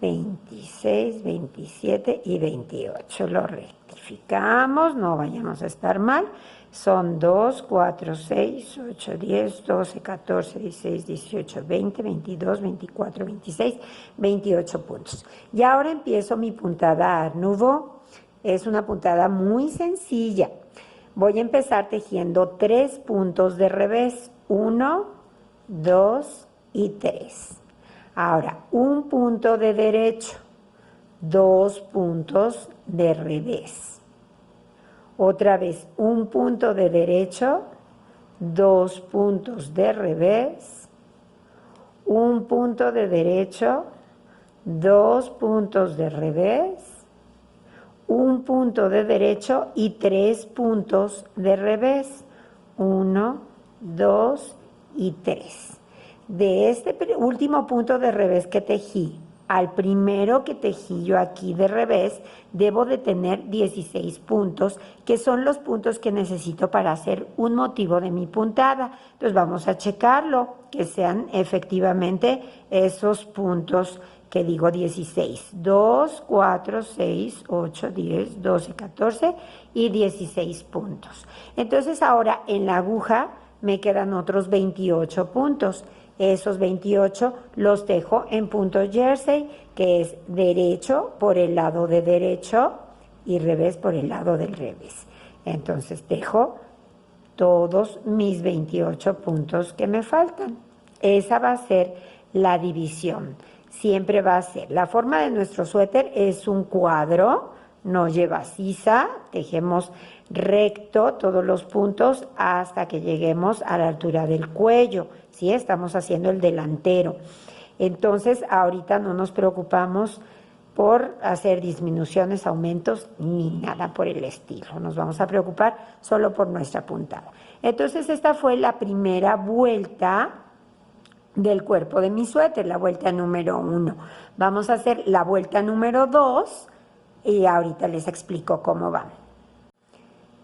26, 27 y 28. Lo rectificamos, no vayamos a estar mal. Son 2, 4, 6, 8, 10, 12, 14, 16, 18, 20, 22, 24, 26, 28 puntos. Y ahora empiezo mi puntada Art Nouveau. Es una puntada muy sencilla. Voy a empezar tejiendo 3 puntos de revés. 1, 2 y 3. Ahora, un punto de derecho, 2 puntos de revés. Otra vez, un punto de derecho, 2 puntos de revés, un punto de derecho, 2 puntos de revés, un punto de derecho y 3 puntos de revés. 1, 2 y 3. De este último punto de revés que tejí al primero que tejí yo aquí de revés, debo de tener 16 puntos, que son los puntos que necesito para hacer un motivo de mi puntada. Entonces vamos a checarlo, que sean efectivamente esos puntos que digo 16. 2, 4, 6, 8, 10, 12, 14 y 16 puntos. Entonces ahora en la aguja me quedan otros 28 puntos. Esos 28 los tejo en punto jersey, que es derecho por el lado de derecho y revés por el lado del revés. Entonces tejo todos mis 28 puntos que me faltan. Esa va a ser la división. Siempre va a ser. La forma de nuestro suéter es un cuadro, no lleva sisa, tejemos recto todos los puntos hasta que lleguemos a la altura del cuello. ¿Sí? Estamos haciendo el delantero. Entonces, ahorita no nos preocupamos por hacer disminuciones, aumentos, ni nada por el estilo. Nos vamos a preocupar solo por nuestra puntada. Entonces, esta fue la primera vuelta del cuerpo de mi suéter, la vuelta número 1. Vamos a hacer la vuelta número 2 y ahorita les explico cómo van.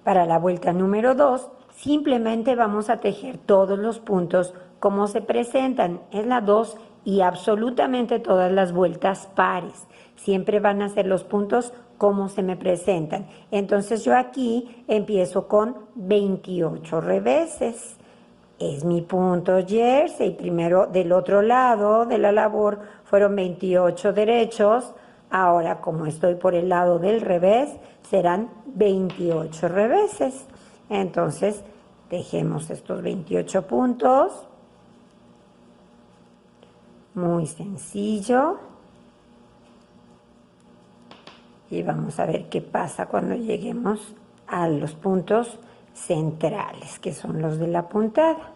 Para la vuelta número 2, simplemente vamos a tejer todos los puntos como se presentan. Es la 2 y absolutamente todas las vueltas pares. Siempre van a ser los puntos como se me presentan. Entonces yo aquí empiezo con 28 reveses. Es mi punto jersey. Primero del otro lado de la labor fueron 28 derechos. Ahora, como estoy por el lado del revés, serán 28 reveses. Entonces, tejemos estos 28 puntos. Muy sencillo. Y vamos a ver qué pasa cuando lleguemos a los puntos centrales, que son los de la puntada.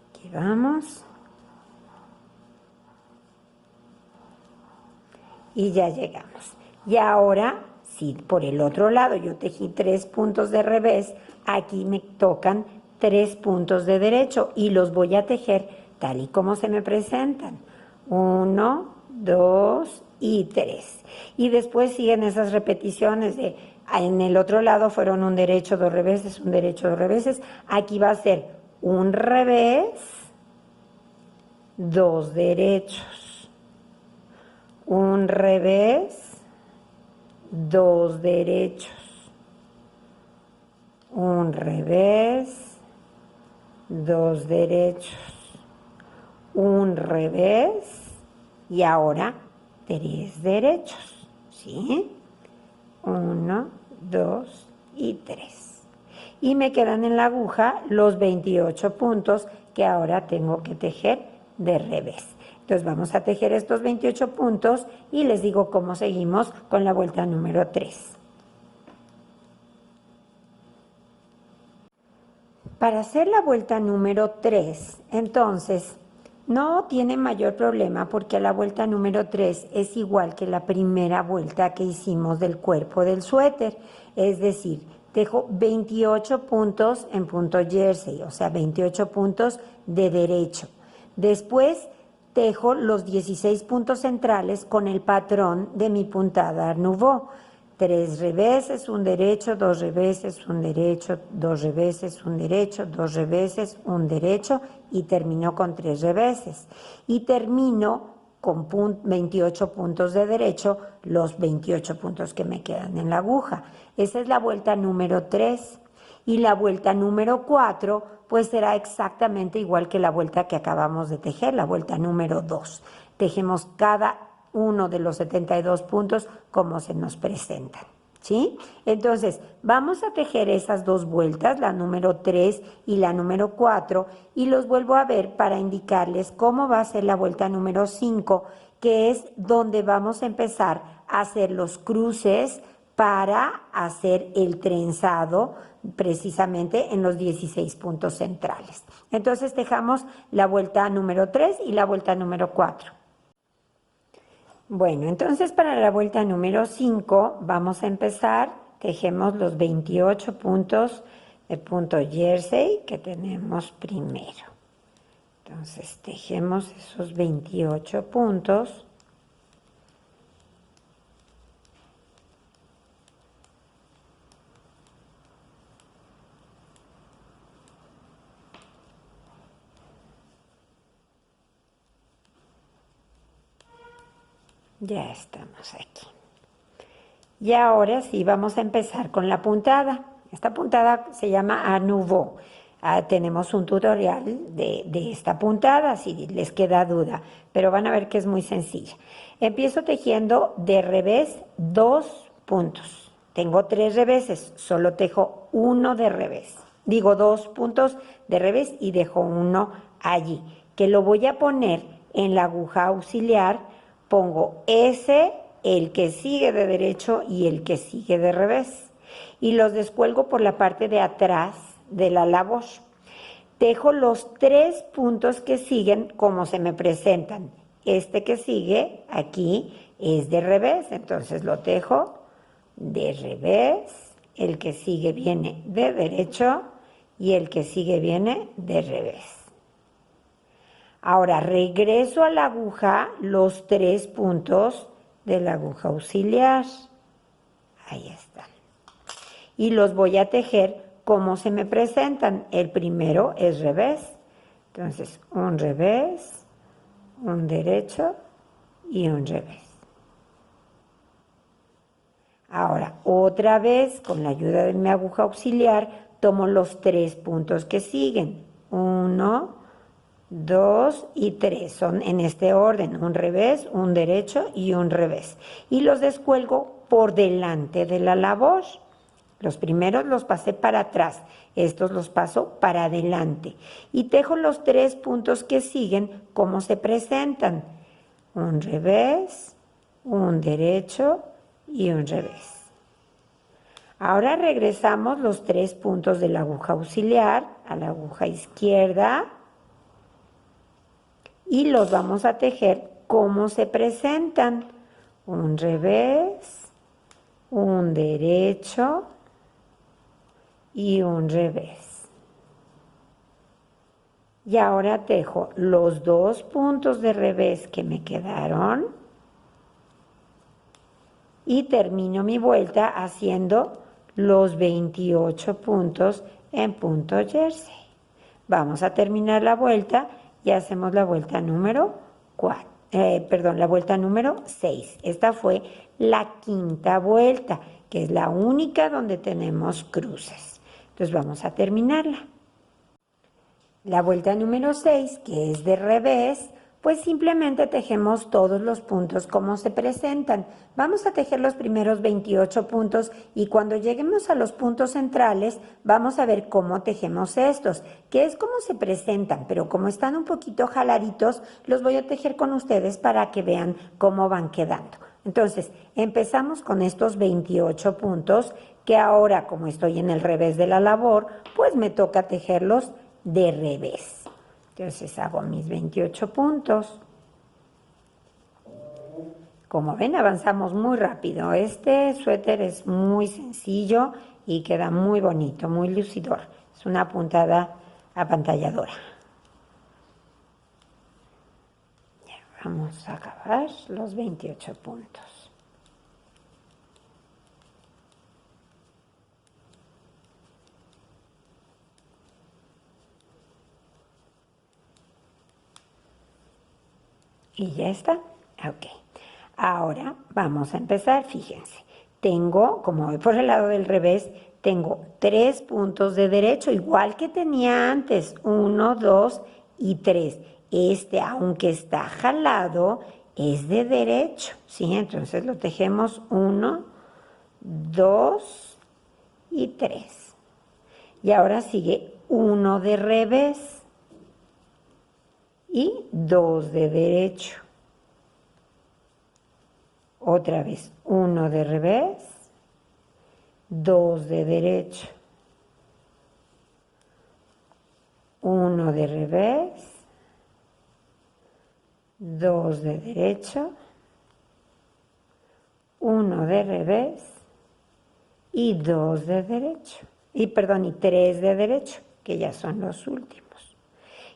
Aquí vamos. Y ya llegamos. Y ahora, si por el otro lado yo tejí 3 puntos de revés, aquí me tocan 3 puntos de derecho y los voy a tejer tal y como se me presentan. 1, 2 y 3. Y después siguen esas repeticiones de en el otro lado fueron un derecho, 2 reveses, un derecho, 2 reveses. Aquí va a ser un revés, 2 derechos. Un revés, 2 derechos. Un revés, 2 derechos. Un revés y ahora 3 derechos, ¿sí? 1, 2 y 3. Y me quedan en la aguja los 28 puntos que ahora tengo que tejer de revés. Entonces vamos a tejer estos 28 puntos y les digo cómo seguimos con la vuelta número 3. Para hacer la vuelta número 3, entonces, no tiene mayor problema porque la vuelta número 3 es igual que la primera vuelta que hicimos del cuerpo del suéter. Es decir, tejo 28 puntos en punto jersey, o sea, 28 puntos de derecho. Después tejo los 16 puntos centrales con el patrón de mi puntada Art Nouveau. 3 reveses, un derecho, 2 reveses, un derecho, 2 reveses, un derecho, 2 reveses, un derecho y termino con 3 reveses. Y termino con 28 puntos de derecho, los 28 puntos que me quedan en la aguja. Esa es la vuelta número 3. Y la vuelta número 4, pues será exactamente igual que la vuelta que acabamos de tejer, la vuelta número 2. Tejemos cada uno de los 72 puntos como se nos presentan, ¿sí? Entonces, vamos a tejer esas dos vueltas, la número 3 y la número 4, y los vuelvo a ver para indicarles cómo va a ser la vuelta número 5, que es donde vamos a empezar a hacer los cruces para hacer el trenzado precisamente en los 16 puntos centrales. Entonces tejamos la vuelta número 3 y la vuelta número 4. Bueno, entonces para la vuelta número 5 vamos a empezar, tejemos los 28 puntos de punto jersey que tenemos primero. Entonces tejemos esos 28 puntos. Ya estamos aquí. Y ahora sí vamos a empezar con la puntada. Esta puntada se llama à nouveau. Tenemos un tutorial de esta puntada, si les queda duda, pero van a ver que es muy sencilla. Empiezo tejiendo de revés 2 puntos. Tengo 3 reveses, solo tejo uno de revés. Digo 2 puntos de revés y dejo uno allí, que lo voy a poner en la aguja auxiliar. Pongo ese, el que sigue de derecho y el que sigue de revés. Y los descuelgo por la parte de atrás de la labor. Tejo los 3 puntos que siguen como se me presentan. Este que sigue aquí es de revés, entonces lo tejo de revés. El que sigue viene de derecho y el que sigue viene de revés. Ahora regreso a la aguja los 3 puntos de la aguja auxiliar. Ahí están. Y los voy a tejer como se me presentan. El primero es revés. Entonces, un revés, un derecho y un revés. Ahora, otra vez, con la ayuda de mi aguja auxiliar, tomo los 3 puntos que siguen. 1, 2 y 3. Son en este orden, un revés, un derecho y un revés. Y los descuelgo por delante de la labor. Los primeros los pasé para atrás, estos los paso para adelante. Y tejo los 3 puntos que siguen como se presentan. Un revés, un derecho y un revés. Ahora regresamos los 3 puntos de la aguja auxiliar a la aguja izquierda y los vamos a tejer como se presentan. Un revés, un derecho y un revés. Y ahora tejo los 2 puntos de revés que me quedaron y termino mi vuelta haciendo los 28 puntos en punto jersey. Vamos a terminar la vuelta y hacemos la vuelta número 4. La vuelta número 6. Esta fue la quinta vuelta, que es la única donde tenemos cruces. Entonces vamos a terminarla. La vuelta número 6, que es de revés, pues simplemente tejemos todos los puntos como se presentan. Vamos a tejer los primeros 28 puntos y cuando lleguemos a los puntos centrales vamos a ver cómo tejemos estos, que es como se presentan, pero como están un poquito jaladitos, los voy a tejer con ustedes para que vean cómo van quedando. Entonces, empezamos con estos 28 puntos, que ahora como estoy en el revés de la labor, pues me toca tejerlos de revés. Entonces hago mis 28 puntos. Como ven, avanzamos muy rápido. Este suéter es muy sencillo y queda muy bonito, muy lucidor. Es una puntada apantalladora. Ya, vamos a acabar los 28 puntos. Y ya está. Ok. Ahora vamos a empezar. Fíjense. Tengo, como voy por el lado del revés, tengo 3 puntos de derecho, igual que tenía antes. 1, 2 y 3. Este, aunque está jalado, es de derecho. ¿Sí? Entonces lo tejemos 1, 2 y 3. Y ahora sigue 1 de revés y 2 de derecho. Otra vez, 1 de revés, 2 de derecho, 1 de revés, 2 de derecho, 1 de revés y 2 de derecho. Y perdón, y 3 de derecho, que ya son los últimos.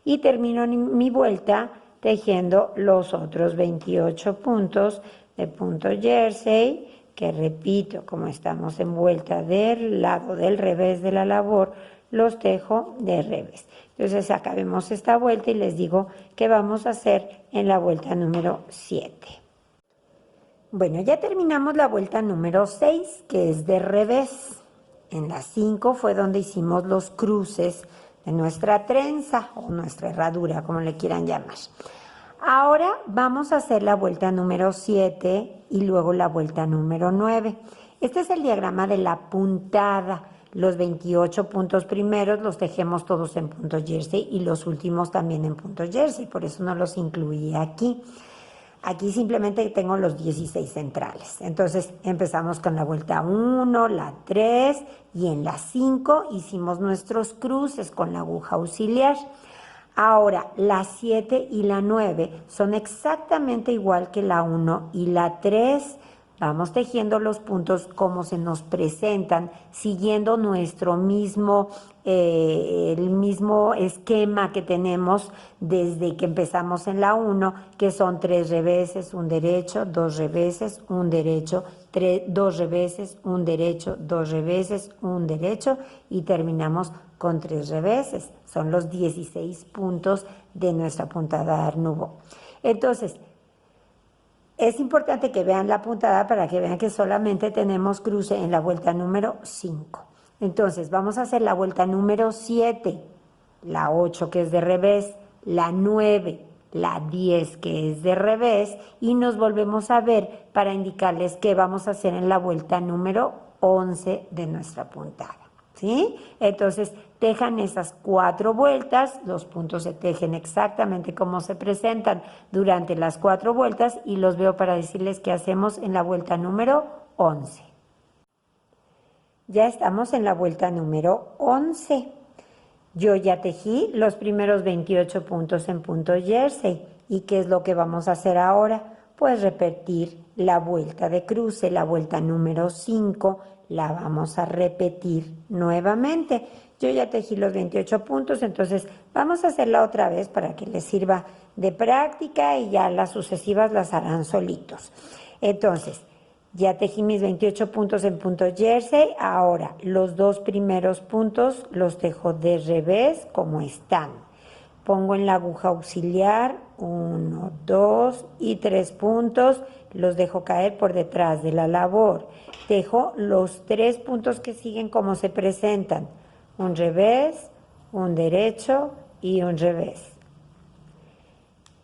Y termino mi vuelta tejiendo los otros 28 puntos de punto jersey, que repito, como estamos en vuelta del lado del revés de la labor, los tejo de revés. Entonces acabemos esta vuelta y les digo qué vamos a hacer en la vuelta número 7. Bueno, ya terminamos la vuelta número 6, que es de revés. En la 5 fue donde hicimos los cruces de nuestra trenza o nuestra herradura, como le quieran llamar. Ahora vamos a hacer la vuelta número 7 y luego la vuelta número 9. Este es el diagrama de la puntada. Los 28 puntos primeros los tejemos todos en punto jersey y los últimos también en punto jersey, por eso no los incluí aquí. Aquí simplemente tengo los 16 centrales. Entonces empezamos con la vuelta 1, la 3 y en la 5 hicimos nuestros cruces con la aguja auxiliar. Ahora, la 7 y la 9 son exactamente igual que la 1 y la 3. Vamos tejiendo los puntos como se nos presentan, siguiendo nuestro mismo, el mismo esquema que tenemos desde que empezamos en la 1, que son 3 reveses, un derecho, 2 reveses, un derecho, 2 reveses, un derecho, 2 reveses, un derecho y terminamos con 3 reveses. Son los 16 puntos de nuestra puntada Art Nouveau. Entonces, es importante que vean la puntada para que vean que solamente tenemos cruce en la vuelta número 5. Entonces, vamos a hacer la vuelta número 7, la 8 que es de revés, la 9, la 10 que es de revés y nos volvemos a ver para indicarles qué vamos a hacer en la vuelta número 11 de nuestra puntada. ¿Sí? Entonces, tejan esas 4 vueltas, los puntos se tejen exactamente como se presentan durante las 4 vueltas y los veo para decirles qué hacemos en la vuelta número 11. Ya estamos en la vuelta número 11. Yo ya tejí los primeros 28 puntos en punto jersey. ¿Y qué es lo que vamos a hacer ahora? Pues repetir la vuelta de cruce, la vuelta número 5, la vamos a repetir nuevamente. Yo ya tejí los 28 puntos, entonces vamos a hacerla otra vez para que les sirva de práctica y ya las sucesivas las harán solitos. Entonces, ya tejí mis 28 puntos en punto jersey. Ahora, los 2 primeros puntos los tejo de revés como están. Pongo en la aguja auxiliar 1, 2 y 3 puntos. Los dejo caer por detrás de la labor. Tejo los 3 puntos que siguen como se presentan. Un revés, un derecho y un revés.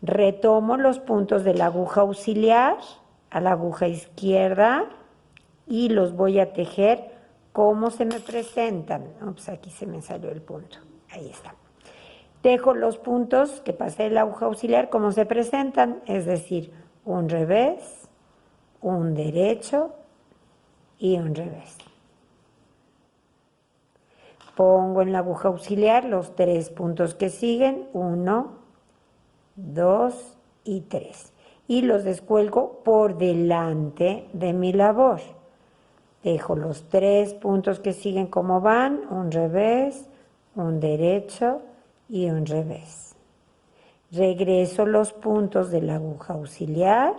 Retomo los puntos de la aguja auxiliar a la aguja izquierda y los voy a tejer como se me presentan. Ups, aquí se me salió el punto. Ahí está. Tejo los puntos que pasé de la aguja auxiliar como se presentan, es decir, un revés, un derecho y un revés. Pongo en la aguja auxiliar los 3 puntos que siguen, 1, 2 y 3. Y los descuelgo por delante de mi labor. Dejo los 3 puntos que siguen como van, un revés, un derecho y un revés. Regreso los puntos de la aguja auxiliar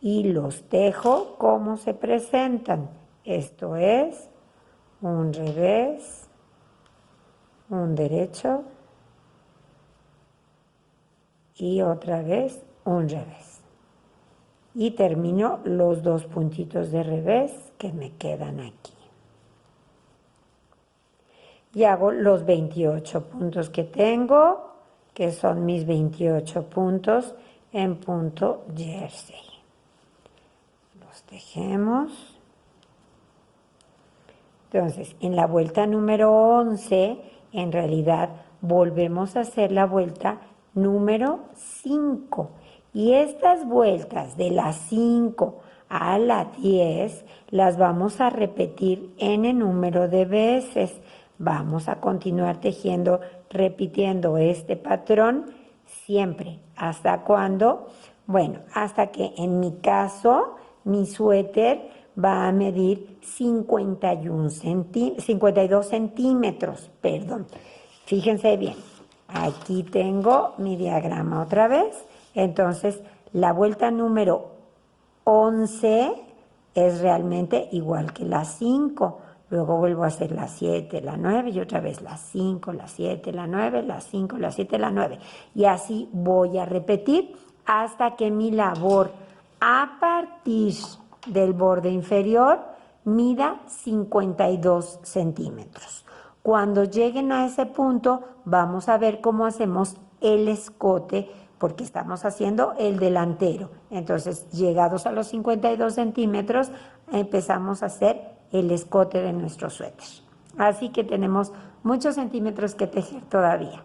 y los tejo como se presentan. Esto es un revés, un derecho y otra vez un revés. Y termino los 2 puntitos de revés que me quedan aquí. Y hago los 28 puntos que tengo, que son mis 28 puntos en punto jersey. Los tejemos. Entonces, en la vuelta número 11, en realidad volvemos a hacer la vuelta número 5. Y estas vueltas de la 5 a la 10 las vamos a repetir en el número de veces. Vamos a continuar tejiendo, repitiendo este patrón siempre. ¿Hasta cuándo? Bueno, hasta que en mi caso, mi suéter va a medir 52 centímetros, perdón. Fíjense bien, aquí tengo mi diagrama otra vez. Entonces, la vuelta número 11 es realmente igual que la 5. Luego vuelvo a hacer la 7, la 9 y otra vez la 5, la 7, la 9, la 5, la 7, la 9. Y así voy a repetir hasta que mi labor a partir del borde inferior mida 52 centímetros. Cuando lleguen a ese punto, vamos a ver cómo hacemos el escote, porque estamos haciendo el delantero. Entonces, llegados a los 52 centímetros, empezamos a hacer el escote de nuestro suéter. Así que tenemos muchos centímetros que tejer todavía.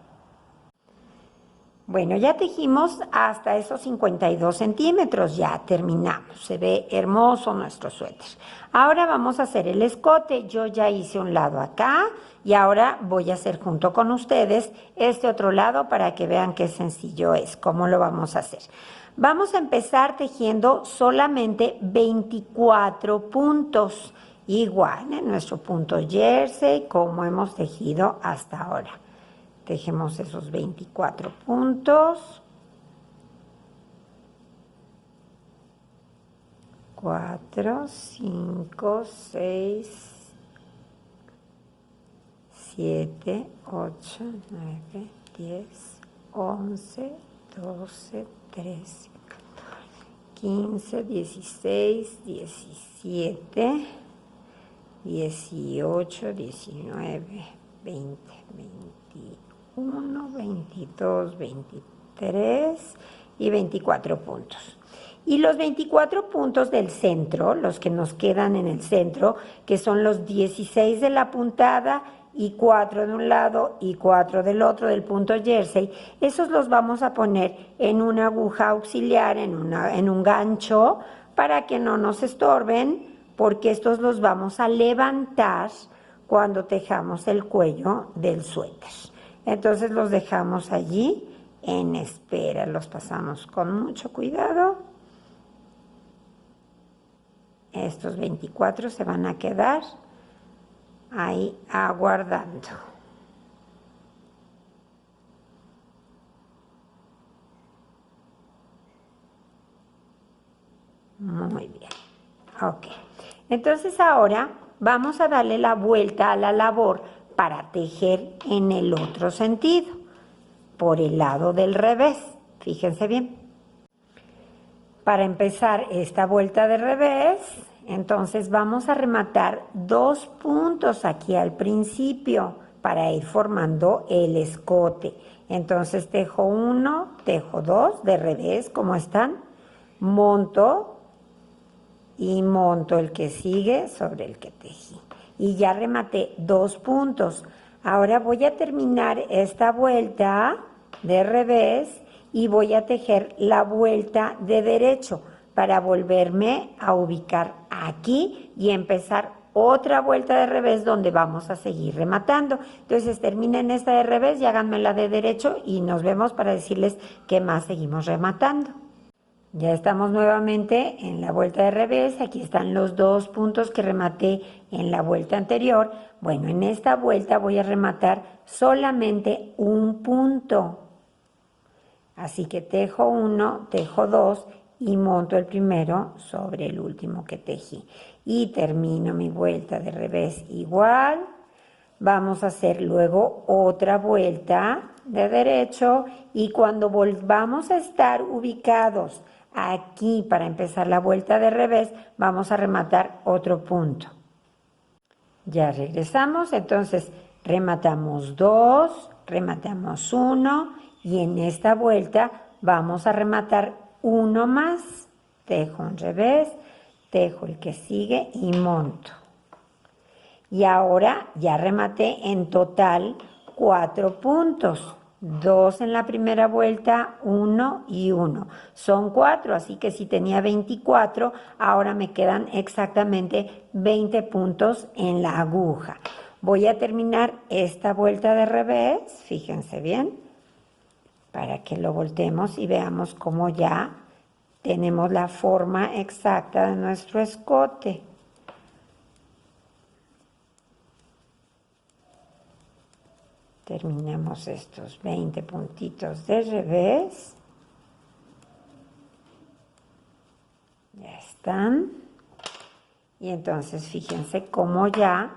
Bueno, ya tejimos hasta esos 52 centímetros, ya terminamos. Se ve hermoso nuestro suéter. Ahora vamos a hacer el escote. Yo ya hice un lado acá y ahora voy a hacer junto con ustedes este otro lado para que vean qué sencillo es, cómo lo vamos a hacer. Vamos a empezar tejiendo solamente 24 puntos, igual en nuestro punto jersey como hemos tejido hasta ahora. Tejemos esos 24 puntos. 4, 5, 6, 7, 8, 9, 10, 11, 12, 13, 15, 16, 17, 18, 19, 20, 21, 22, 23 y 24 puntos. Y los 24 puntos del centro, los que nos quedan en el centro, que son los 16 de la puntada y 4 de un lado y 4 del otro del punto jersey, esos los vamos a poner en una aguja auxiliar, en un gancho, para que no nos estorben, porque estos los vamos a levantar cuando tejamos el cuello del suéter. Entonces los dejamos allí en espera, los pasamos con mucho cuidado. Estos 24 se van a quedar ahí aguardando. Muy bien. Ok. Entonces ahora vamos a darle la vuelta a la labor para tejer en el otro sentido, por el lado del revés. Fíjense bien. Para empezar esta vuelta de revés, entonces vamos a rematar 2 puntos aquí al principio para ir formando el escote. Entonces tejo 1, tejo 2 de revés, como están, monto y monto el que sigue sobre el que tejí. Y ya rematé 2 puntos. Ahora voy a terminar esta vuelta de revés y voy a tejer la vuelta de derecho para volverme a ubicar aquí y empezar otra vuelta de revés donde vamos a seguir rematando. Entonces terminen esta de revés y háganme la de derecho y nos vemos para decirles qué más seguimos rematando. Ya estamos nuevamente en la vuelta de revés. Aquí están los 2 puntos que rematé en la vuelta anterior. Bueno, en esta vuelta voy a rematar solamente un punto. Así que tejo 1, tejo 2 y monto el primero sobre el último que tejí. Y termino mi vuelta de revés igual Vamos a hacer luego otra vuelta de derecho y cuando volvamos a estar ubicados aquí para empezar la vuelta de revés, vamos a rematar otro punto. Ya regresamos, entonces rematamos 2, rematamos 1 y en esta vuelta vamos a rematar uno más. Tejo en revés, tejo el que sigue y monto. Y ahora ya rematé en total 4 puntos. 2 en la primera vuelta, 1 y 1. Son 4, así que si tenía 24, ahora me quedan exactamente 20 puntos en la aguja. Voy a terminar esta vuelta de revés, fíjense bien, para que lo volteemos y veamos cómo ya tenemos la forma exacta de nuestro escote. Terminamos estos 20 puntitos de revés. Ya están. Y entonces fíjense cómo ya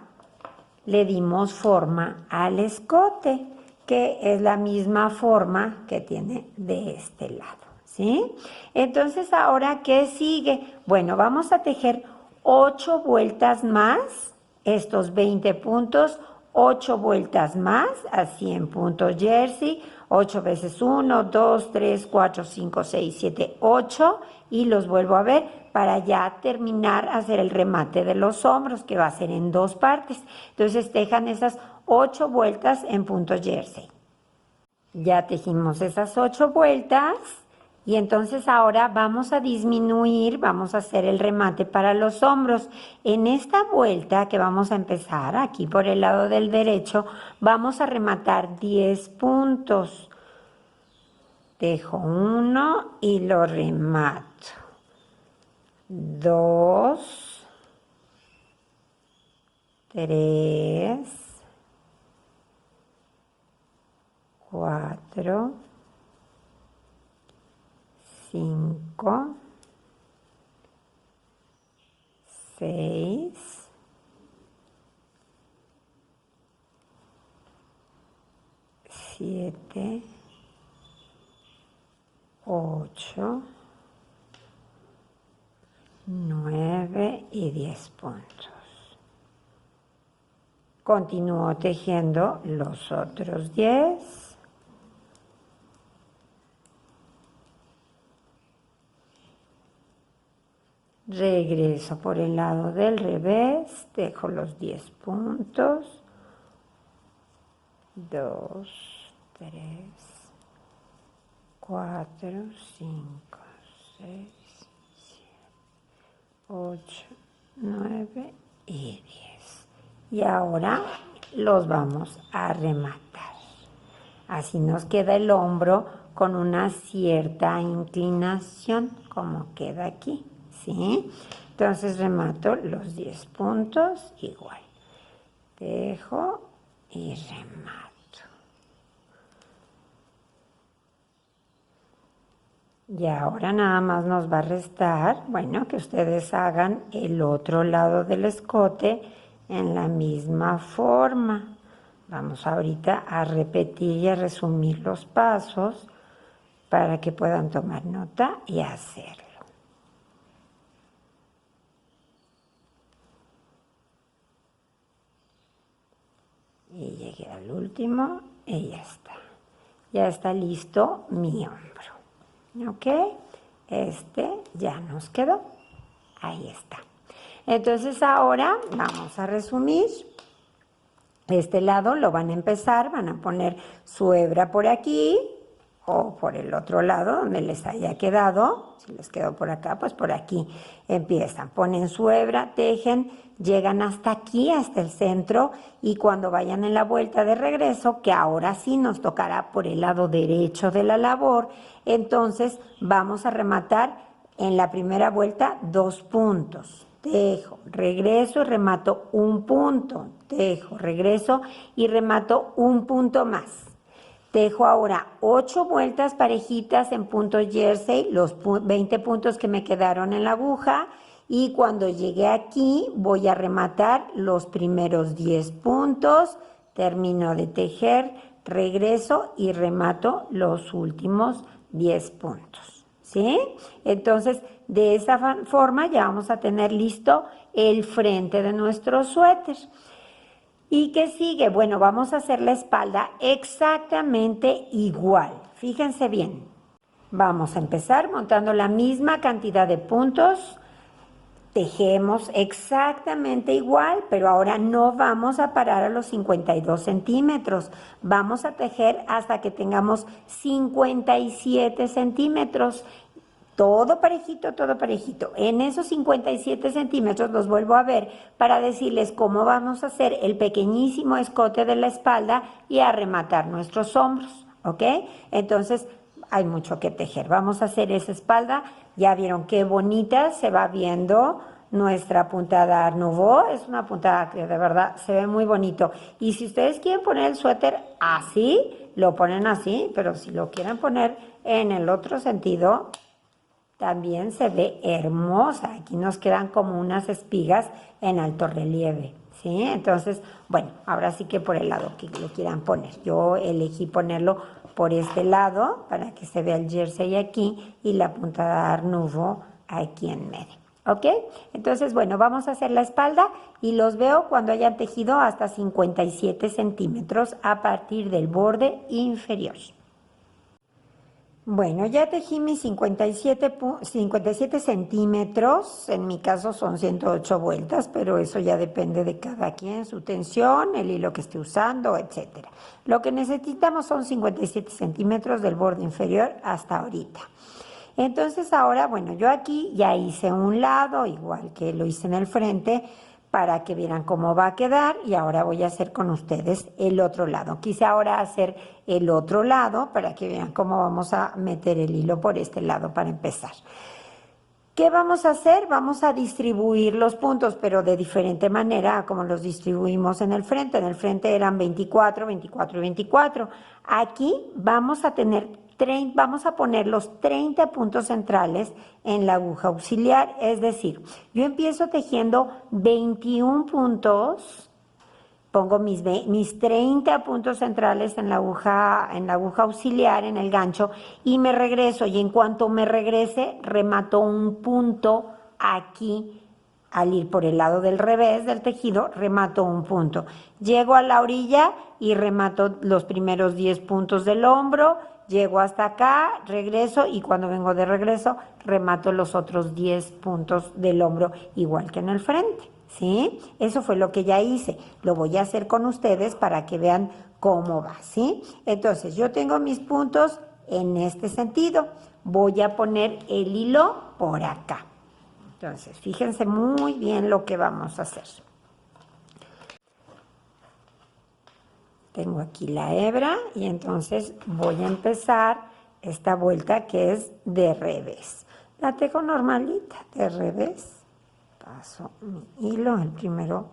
le dimos forma al escote, que es la misma forma que tiene de este lado, ¿sí? Entonces, ¿ahora qué sigue? Bueno, vamos a tejer 8 vueltas más, estos 20 puntos, 8 vueltas más, así en punto jersey, 8 veces 1, 2, 3, 4, 5, 6, 7, 8, y los vuelvo a ver para ya terminar hacer el remate de los hombros, que va a ser en 2 partes. Entonces tejan esas 8 vueltas en punto jersey. Ya tejimos esas 8 vueltas y entonces ahora vamos a disminuir, vamos a hacer el remate para los hombros. En esta vuelta que vamos a empezar aquí por el lado del derecho, vamos a rematar 10 puntos. Tejo 1 y lo remato. 2, 3, 4, 5, 6, 7, 8, 9 y 10 puntos. Continúo tejiendo los otros 10. Regreso por el lado del revés, tejo los 10 puntos. 2, 3, 4, 5, 6, 8, 9 y 10. Y ahora los vamos a rematar. Así nos queda el hombro con una cierta inclinación, como queda aquí, ¿sí? Entonces remato los 10 puntos igual. Tejo y remato. Y ahora nada más nos va a restar, bueno, que ustedes hagan el otro lado del escote en la misma forma. Vamos ahorita a repetir y a resumir los pasos para que puedan tomar nota y hacerlo. Y llegué al último y ya está. Ya está listo mi hombro. ¿Ok? Este ya nos quedó. Ahí está. Entonces ahora vamos a resumir. Este lado lo van a empezar, van a poner su hebra por aquí o por el otro lado donde les haya quedado. Si les quedó por acá, pues por aquí empiezan. Ponen su hebra, tejen, llegan hasta aquí, hasta el centro, y cuando vayan en la vuelta de regreso, que ahora sí nos tocará por el lado derecho de la labor, entonces vamos a rematar en la primera vuelta 2 puntos. Tejo, regreso y remato un punto. Tejo, regreso y remato un punto más. Tejo ahora 8 vueltas parejitas en punto jersey, los 20 puntos que me quedaron en la aguja, Y cuando llegue aquí voy a rematar los primeros 10 puntos, termino de tejer, regreso y remato los últimos 10 puntos, ¿sí? Entonces, de esa forma ya vamos a tener listo el frente de nuestro suéter. ¿Y qué sigue? Bueno, vamos a hacer la espalda exactamente igual. Fíjense bien. Vamos a empezar montando la misma cantidad de puntos. Tejemos exactamente igual, pero ahora no vamos a parar a los 52 centímetros. Vamos a tejer hasta que tengamos 57 centímetros. Todo parejito, todo parejito. En esos 57 centímetros los vuelvo a ver para decirles cómo vamos a hacer el pequeñísimo escote de la espalda y a rematar nuestros hombros, ¿ok? Entonces, hay mucho que tejer. Vamos a hacer esa espalda. Ya vieron qué bonita se va viendo nuestra puntada Art Nouveau. Es una puntada que de verdad se ve muy bonito. Y si ustedes quieren poner el suéter así, lo ponen así, pero si lo quieren poner en el otro sentido, también se ve hermosa. Aquí nos quedan como unas espigas en alto relieve, ¿sí? Entonces, bueno, ahora sí que por el lado que lo quieran poner. Yo elegí ponerlo por este lado para que se vea el jersey aquí y la puntada Art Nouveau aquí en medio. ¿Ok? Entonces, bueno, vamos a hacer la espalda y los veo cuando hayan tejido hasta 57 centímetros a partir del borde inferior. Bueno, ya tejí mis 57 centímetros, en mi caso son 108 vueltas, pero eso ya depende de cada quien, su tensión, el hilo que esté usando, etcétera. Lo que necesitamos son 57 centímetros del borde inferior hasta ahorita. Entonces ahora, bueno, yo aquí ya hice un lado, igual que lo hice en el frente, para que vieran cómo va a quedar y ahora voy a hacer con ustedes el otro lado. Quise ahora hacer el otro lado para que vean cómo vamos a meter el hilo por este lado para empezar. ¿Qué vamos a hacer? Vamos a distribuir los puntos, pero de diferente manera como los distribuimos en el frente. En el frente eran 24, 24 y 24. Aquí vamos a poner los 30 puntos centrales en la aguja auxiliar. Es decir, yo empiezo tejiendo 21 puntos. Pongo mis 30 puntos centrales en la aguja auxiliar, en el gancho, y me regreso. Y en cuanto me regrese, remato un punto aquí. Al ir por el lado del revés del tejido, remato un punto. Llego a la orilla y remato los primeros 10 puntos del hombro. Llego hasta acá, regreso y cuando vengo de regreso, remato los otros 10 puntos del hombro, igual que en el frente. ¿Sí? Eso fue lo que ya hice. Lo voy a hacer con ustedes para que vean cómo va, ¿sí? Entonces, yo tengo mis puntos en este sentido. Voy a poner el hilo por acá. Entonces, fíjense muy bien lo que vamos a hacer. Tengo aquí la hebra y entonces voy a empezar esta vuelta que es de revés. La tejo normalita, de revés. Paso mi hilo, el primero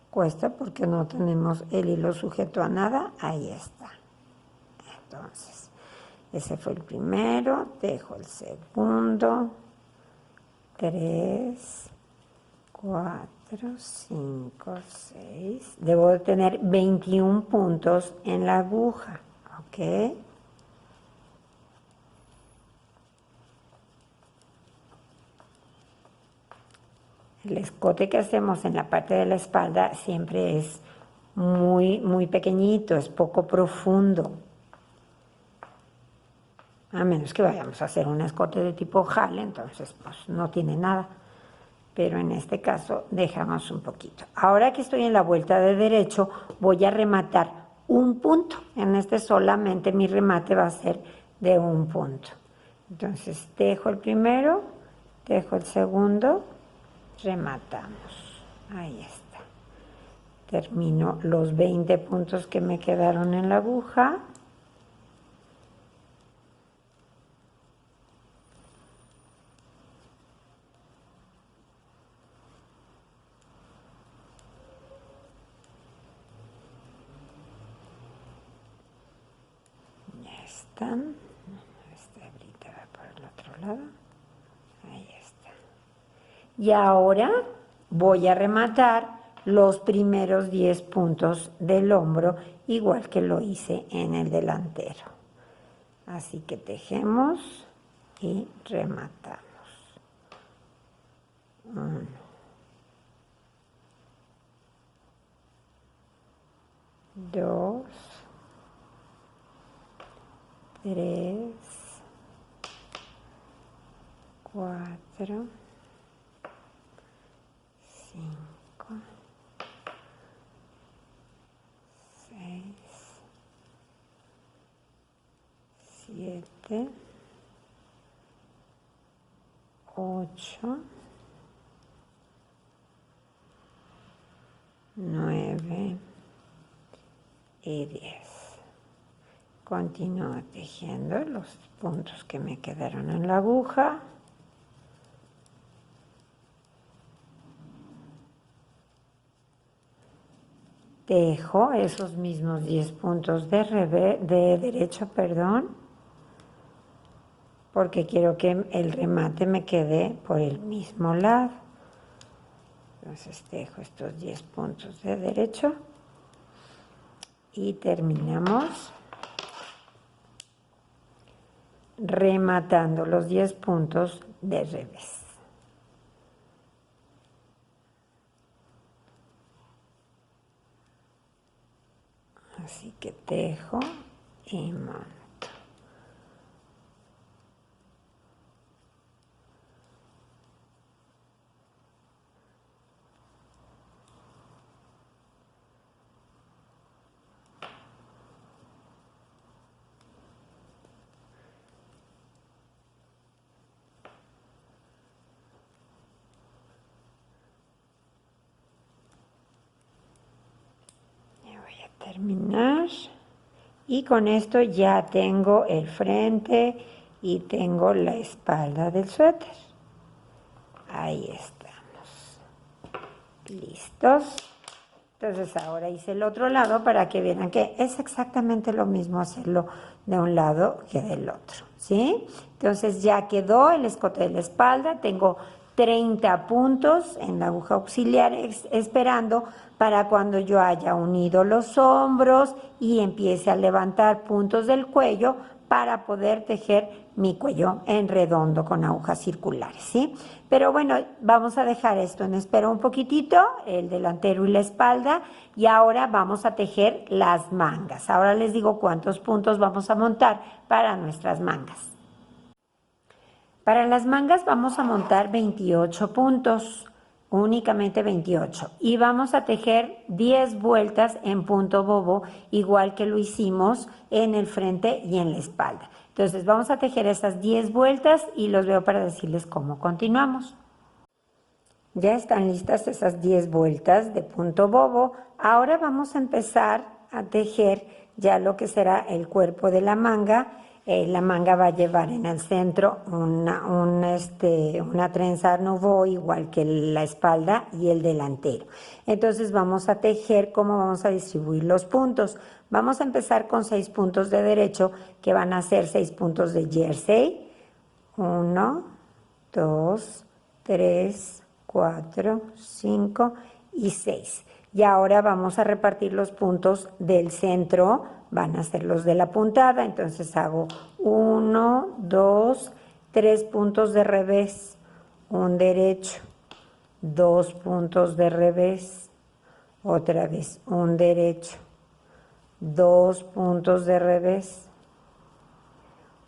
cuesta porque no tenemos el hilo sujeto a nada, ahí está. Entonces, ese fue el primero, dejo el segundo, 3, 4, 5, 6, debo de tener 21 puntos en la aguja, ¿ok? El escote que hacemos en la parte de la espalda siempre es muy pequeñito, es poco profundo. A menos que vayamos a hacer un escote de tipo jale, entonces pues no tiene nada. Pero en este caso dejamos un poquito. Ahora que estoy en la vuelta de derecho, voy a rematar un punto. En este solamente mi remate va a ser de un punto. Entonces dejo el primero, dejo el segundo, rematamos. Ahí está. Termino los 20 puntos que me quedaron en la aguja. Ya están. Esta hebrita va por el otro lado. Ahí está. Y ahora voy a rematar los primeros 10 puntos del hombro, igual que lo hice en el delantero. Así que tejemos y rematamos. 1, 2, 3, 4, 5, 6, 7, 8, 9 y 10. Continúo tejiendo los puntos que me quedaron en la aguja. Tejo esos mismos 10 puntos de derecho, porque quiero que el remate me quede por el mismo lado. Entonces tejo estos 10 puntos de derecho y terminamos rematando los 10 puntos de revés. Así que tejo y monto. Terminar, y con esto ya tengo el frente y tengo la espalda del suéter. Ahí estamos, listos. Entonces ahora hice el otro lado para que vean que es exactamente lo mismo hacerlo de un lado que del otro, ¿sí? Entonces ya quedó el escote de la espalda, tengo 30 puntos en la aguja auxiliar esperando para cuando yo haya unido los hombros y empiece a levantar puntos del cuello para poder tejer mi cuello en redondo con agujas circulares, ¿sí? Pero bueno, vamos a dejar esto en espera un poquitito, el delantero y la espalda, y ahora vamos a tejer las mangas. Ahora les digo cuántos puntos vamos a montar para nuestras mangas. Para las mangas vamos a montar 28 puntos, únicamente 28, y vamos a tejer 10 vueltas en punto bobo, igual que lo hicimos en el frente y en la espalda. Entonces vamos a tejer esas 10 vueltas y los veo para decirles cómo continuamos. Ya están listas esas 10 vueltas de punto bobo. Ahora vamos a empezar a tejer ya lo que será el cuerpo de la manga. La manga va a llevar en el centro una trenza Art Nouveau, igual que la espalda y el delantero. Entonces vamos a tejer cómo vamos a distribuir los puntos. Vamos a empezar con 6 puntos de derecho, que van a ser 6 puntos de jersey. 1, 2, 3, 4, 5 y 6. Y ahora vamos a repartir los puntos del centro, van a ser los de la puntada. Entonces hago 1, 2, 3 puntos de revés, un derecho, 2 puntos de revés, otra vez un derecho, 2 puntos de revés,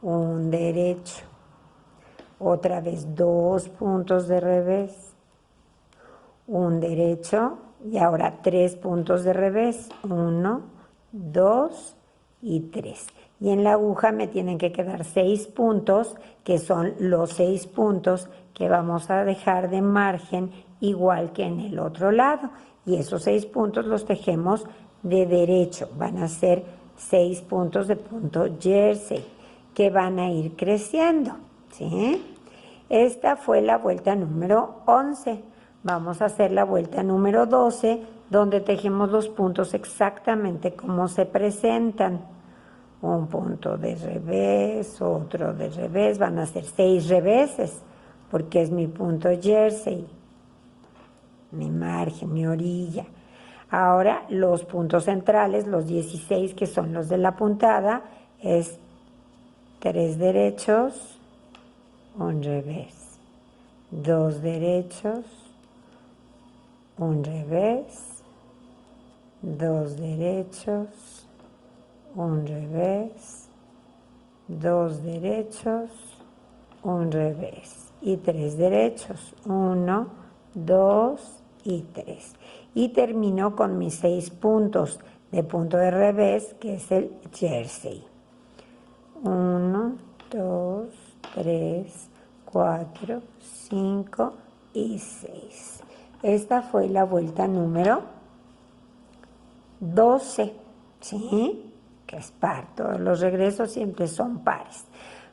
un derecho, otra vez 2 puntos de revés, un derecho, y ahora 3 puntos de revés, 1, 2 y 3. Y en la aguja me tienen que quedar 6 puntos, que son los 6 puntos que vamos a dejar de margen, igual que en el otro lado. Y esos 6 puntos los tejemos de derecho. Van a ser 6 puntos de punto jersey, que van a ir creciendo, ¿sí? Esta fue la vuelta número 11. Vamos a hacer la vuelta número 12, donde tejemos los puntos exactamente como se presentan. Un punto de revés, otro de revés, van a ser 6 reveses, porque es mi punto jersey. mi margen, mi orilla. Ahora los puntos centrales, los 16 que son los de la puntada, es 3 derechos, un revés, 2 derechos, un revés, 2 derechos, un revés, 2 derechos, un revés y 3 derechos, 1, 2 y 3. Y termino con mis 6 puntos de punto de revés, que es el jersey. 1, 2, 3, 4, 5 y 6. Esta fue la vuelta número 12, ¿sí? Que es par. Todos los regresos siempre son pares.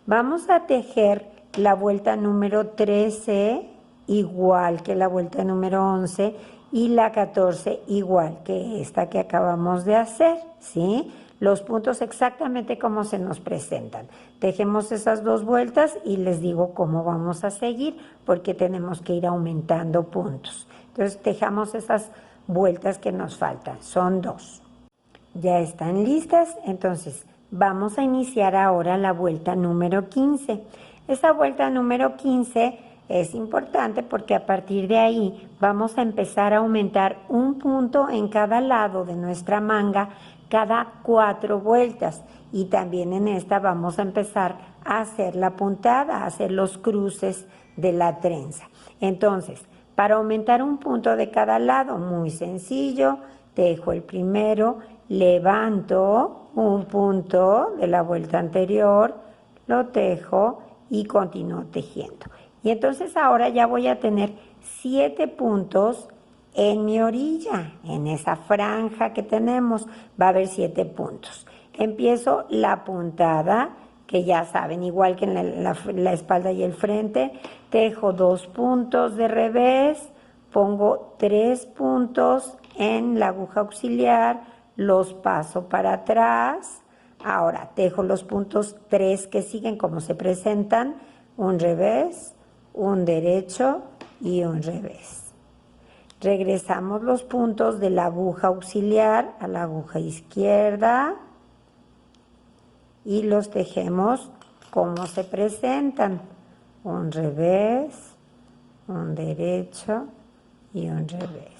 Vamos a tejer la vuelta número 13 igual que la vuelta número 11 y la 14 igual que esta que acabamos de hacer, ¿sí? Los puntos exactamente como se nos presentan. Tejemos esas 2 vueltas y les digo cómo vamos a seguir porque tenemos que ir aumentando puntos. Entonces tejamos esas vueltas que nos faltan, son 2. Ya están listas, entonces vamos a iniciar ahora la vuelta número 15. Esa vuelta número 15 es importante porque a partir de ahí vamos a empezar a aumentar un punto en cada lado de nuestra manga cada 4 vueltas. Y también en esta vamos a empezar a hacer la puntada, a hacer los cruces de la trenza. Entonces, para aumentar un punto de cada lado, muy sencillo, tejo el primero, levanto un punto de la vuelta anterior, lo tejo y continúo tejiendo. Y entonces ahora ya voy a tener 7 puntos en mi orilla, en esa franja que tenemos, va a haber 7 puntos. Empiezo la puntada, que ya saben, igual que en la espalda y el frente, tejo 2 puntos de revés, pongo 3 puntos en la aguja auxiliar, los paso para atrás. Ahora tejo los puntos 3 que siguen como se presentan, un revés, un derecho y un revés. Regresamos los puntos de la aguja auxiliar a la aguja izquierda y los tejemos como se presentan, un revés, un derecho y un revés.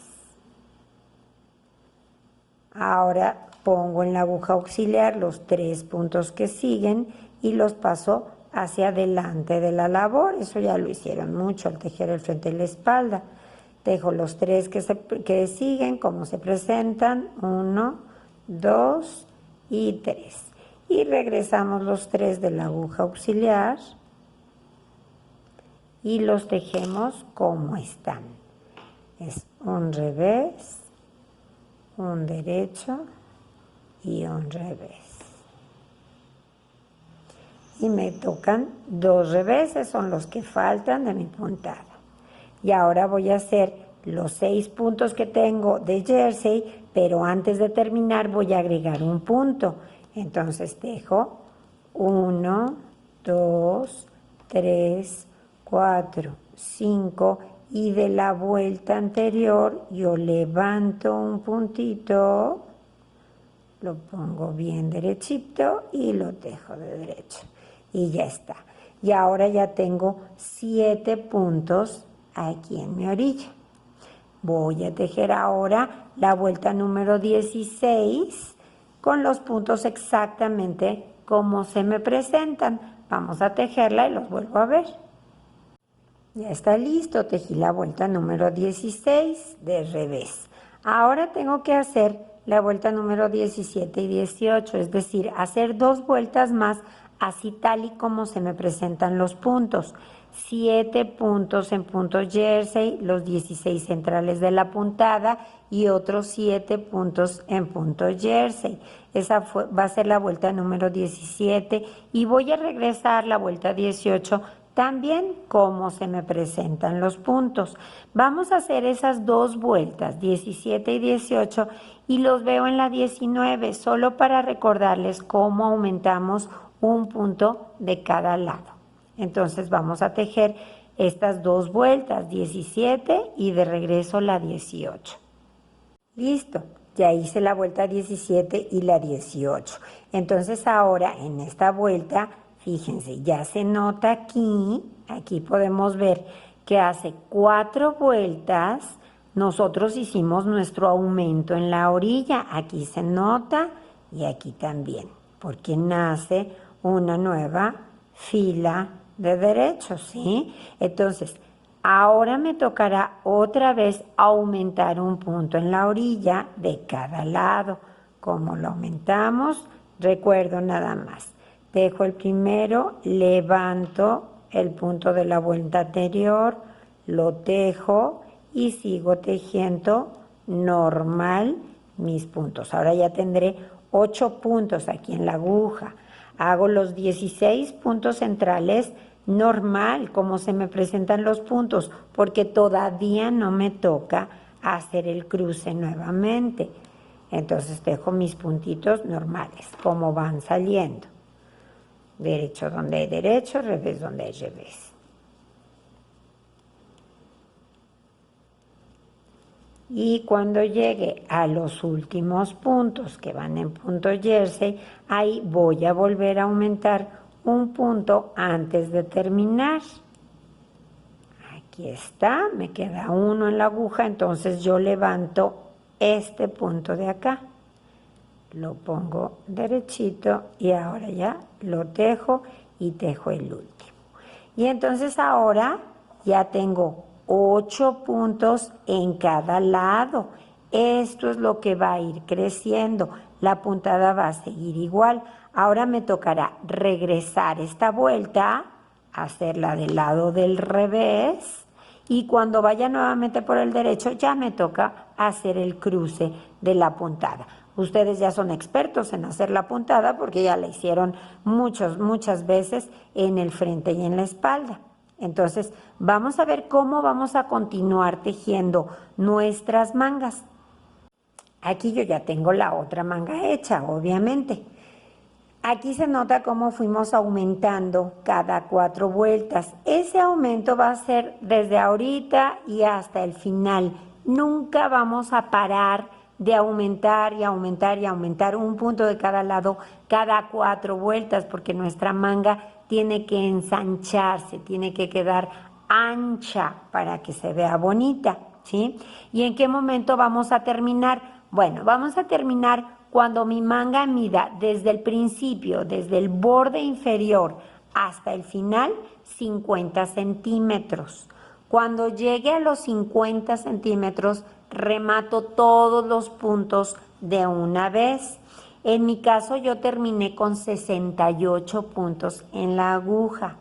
Ahora pongo en la aguja auxiliar los 3 puntos que siguen y los paso hacia adelante de la labor. Eso ya lo hicieron mucho al tejer el frente y la espalda. Tejo los 3 que siguen como se presentan, 1, 2 y 3. Y regresamos los 3 de la aguja auxiliar y los tejemos como están. Es un revés, un derecho y un revés. Y me tocan 2 reveses, son los que faltan de mi puntada. Y ahora voy a hacer los 6 puntos que tengo de jersey, pero antes de terminar voy a agregar un punto. Entonces tejo 1, 2, 3, 4, 5 y de la vuelta anterior yo levanto un puntito, lo pongo bien derechito y lo tejo de derecho. Y ya está. Y ahora ya tengo 7 puntos aquí en mi orilla. Voy a tejer ahora la vuelta número 16 con los puntos exactamente como se me presentan. Vamos a tejerla y los vuelvo a ver. Ya está listo, tejí la vuelta número 16 de revés. Ahora tengo que hacer la vuelta número 17 y 18, es decir, hacer 2 vueltas más así tal y como se me presentan los puntos. 7 puntos en punto jersey, los 16 centrales de la puntada y otros 7 puntos en punto jersey. Esa va a ser la vuelta número 17 y voy a regresar la vuelta 18 también como se me presentan los puntos. Vamos a hacer esas 2 vueltas, 17 y 18, y los veo en la 19, solo para recordarles cómo aumentamos un punto de cada lado. Entonces vamos a tejer estas dos vueltas, 17 y de regreso la 18. Listo, ya hice la vuelta 17 y la 18. Entonces ahora en esta vuelta, fíjense, ya se nota aquí podemos ver que hace 4 vueltas, nosotros hicimos nuestro aumento en la orilla. Aquí se nota y aquí también, porque nace una nueva fila de derechos, ¿sí? Entonces, ahora me tocará otra vez aumentar un punto en la orilla de cada lado. Como lo aumentamos, recuerdo nada más. Dejo el primero, levanto el punto de la vuelta anterior, lo tejo y sigo tejiendo normal mis puntos. Ahora ya tendré 8 puntos aquí en la aguja. Hago los 16 puntos centrales normal, como se me presentan los puntos, porque todavía no me toca hacer el cruce nuevamente. Entonces dejo mis puntitos normales, como van saliendo. Derecho donde hay derecho, revés donde hay revés. Y cuando llegue a los últimos puntos que van en punto jersey, ahí voy a volver a aumentar un punto antes de terminar. Aquí está, me queda uno en la aguja, entonces yo levanto este punto de acá. Lo pongo derechito y ahora ya lo tejo y tejo el último. Y entonces ahora ya tengo 8 puntos en cada lado. Esto es lo que va a ir creciendo. La puntada va a seguir igual. Ahora me tocará regresar esta vuelta, hacerla del lado del revés, y cuando vaya nuevamente por el derecho ya me toca hacer el cruce de la puntada. Ustedes ya son expertos en hacer la puntada porque ya la hicieron muchas veces en el frente y en la espalda. Entonces, vamos a ver cómo vamos a continuar tejiendo nuestras mangas. Aquí yo ya tengo la otra manga hecha, obviamente. Aquí se nota cómo fuimos aumentando cada 4 vueltas. Ese aumento va a ser desde ahorita y hasta el final. Nunca vamos a parar de aumentar y aumentar y aumentar un punto de cada lado cada 4 vueltas, porque nuestra manga tiene que ensancharse, tiene que quedar ancha para que se vea bonita, ¿sí? ¿Y en qué momento vamos a terminar? Bueno, vamos a terminar cuando mi manga mida desde el principio, desde el borde inferior hasta el final, 50 centímetros. Cuando llegue a los 50 centímetros, remato todos los puntos de una vez. En mi caso, yo terminé con 68 puntos en la aguja.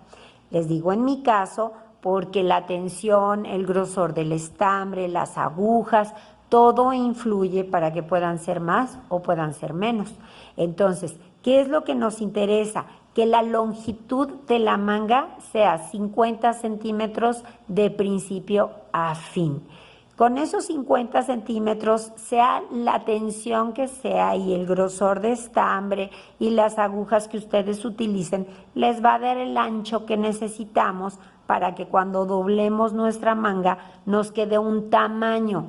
Les digo en mi caso porque la tensión, el grosor del estambre, las agujas, todo influye para que puedan ser más o puedan ser menos. Entonces, ¿qué es lo que nos interesa? Que la longitud de la manga sea 50 centímetros de principio a fin. Con esos 50 centímetros, sea la tensión que sea y el grosor de estambre y las agujas que ustedes utilicen, les va a dar el ancho que necesitamos para que cuando doblemos nuestra manga nos quede un tamaño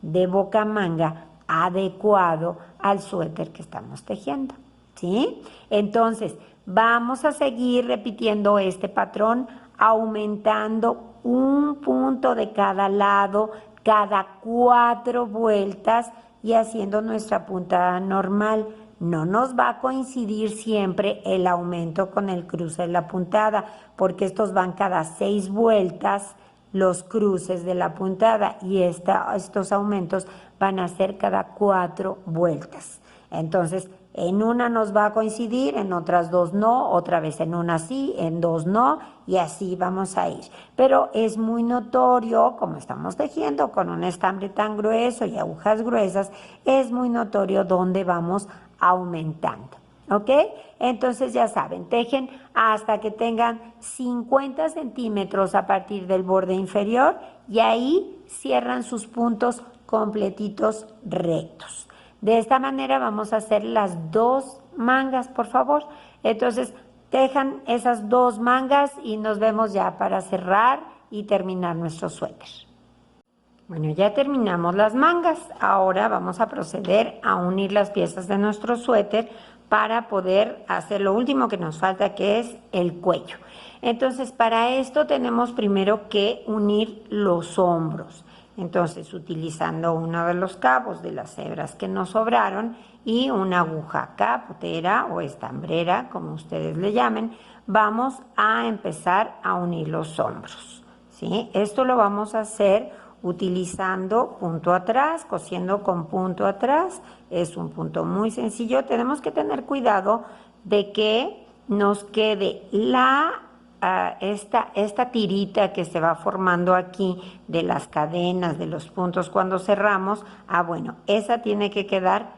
de boca manga adecuado al suéter que estamos tejiendo, ¿sí? Entonces, vamos a seguir repitiendo este patrón, aumentando un punto de cada lado, cada 4 vueltas y haciendo nuestra puntada normal. No nos va a coincidir siempre el aumento con el cruce de la puntada, porque estos van cada 6 vueltas, los cruces de la puntada, y estos aumentos van a ser cada 4 vueltas. Entonces, en una nos va a coincidir, en otras 2 no, otra vez en una sí, en 2 no, y así vamos a ir. Pero es muy notorio, como estamos tejiendo con un estambre tan grueso y agujas gruesas, es muy notorio dónde vamos aumentando. ¿Ok? Entonces ya saben, tejen hasta que tengan 50 centímetros a partir del borde inferior y ahí cierran sus puntos completitos rectos. De esta manera vamos a hacer las 2 mangas, por favor. Entonces, tejan esas 2 mangas y nos vemos ya para cerrar y terminar nuestro suéter. Bueno, ya terminamos las mangas. Ahora vamos a proceder a unir las piezas de nuestro suéter para poder hacer lo último que nos falta, que es el cuello. Entonces, para esto tenemos primero que unir los hombros. Entonces, utilizando uno de los cabos de las hebras que nos sobraron y una aguja capotera o estambrera, como ustedes le llamen, vamos a empezar a unir los hombros, ¿sí? Esto lo vamos a hacer utilizando punto atrás, cosiendo con punto atrás. Es un punto muy sencillo. Tenemos que tener cuidado de que nos quede esta tirita que se va formando aquí de las cadenas, de los puntos cuando cerramos. Bueno, esa tiene que quedar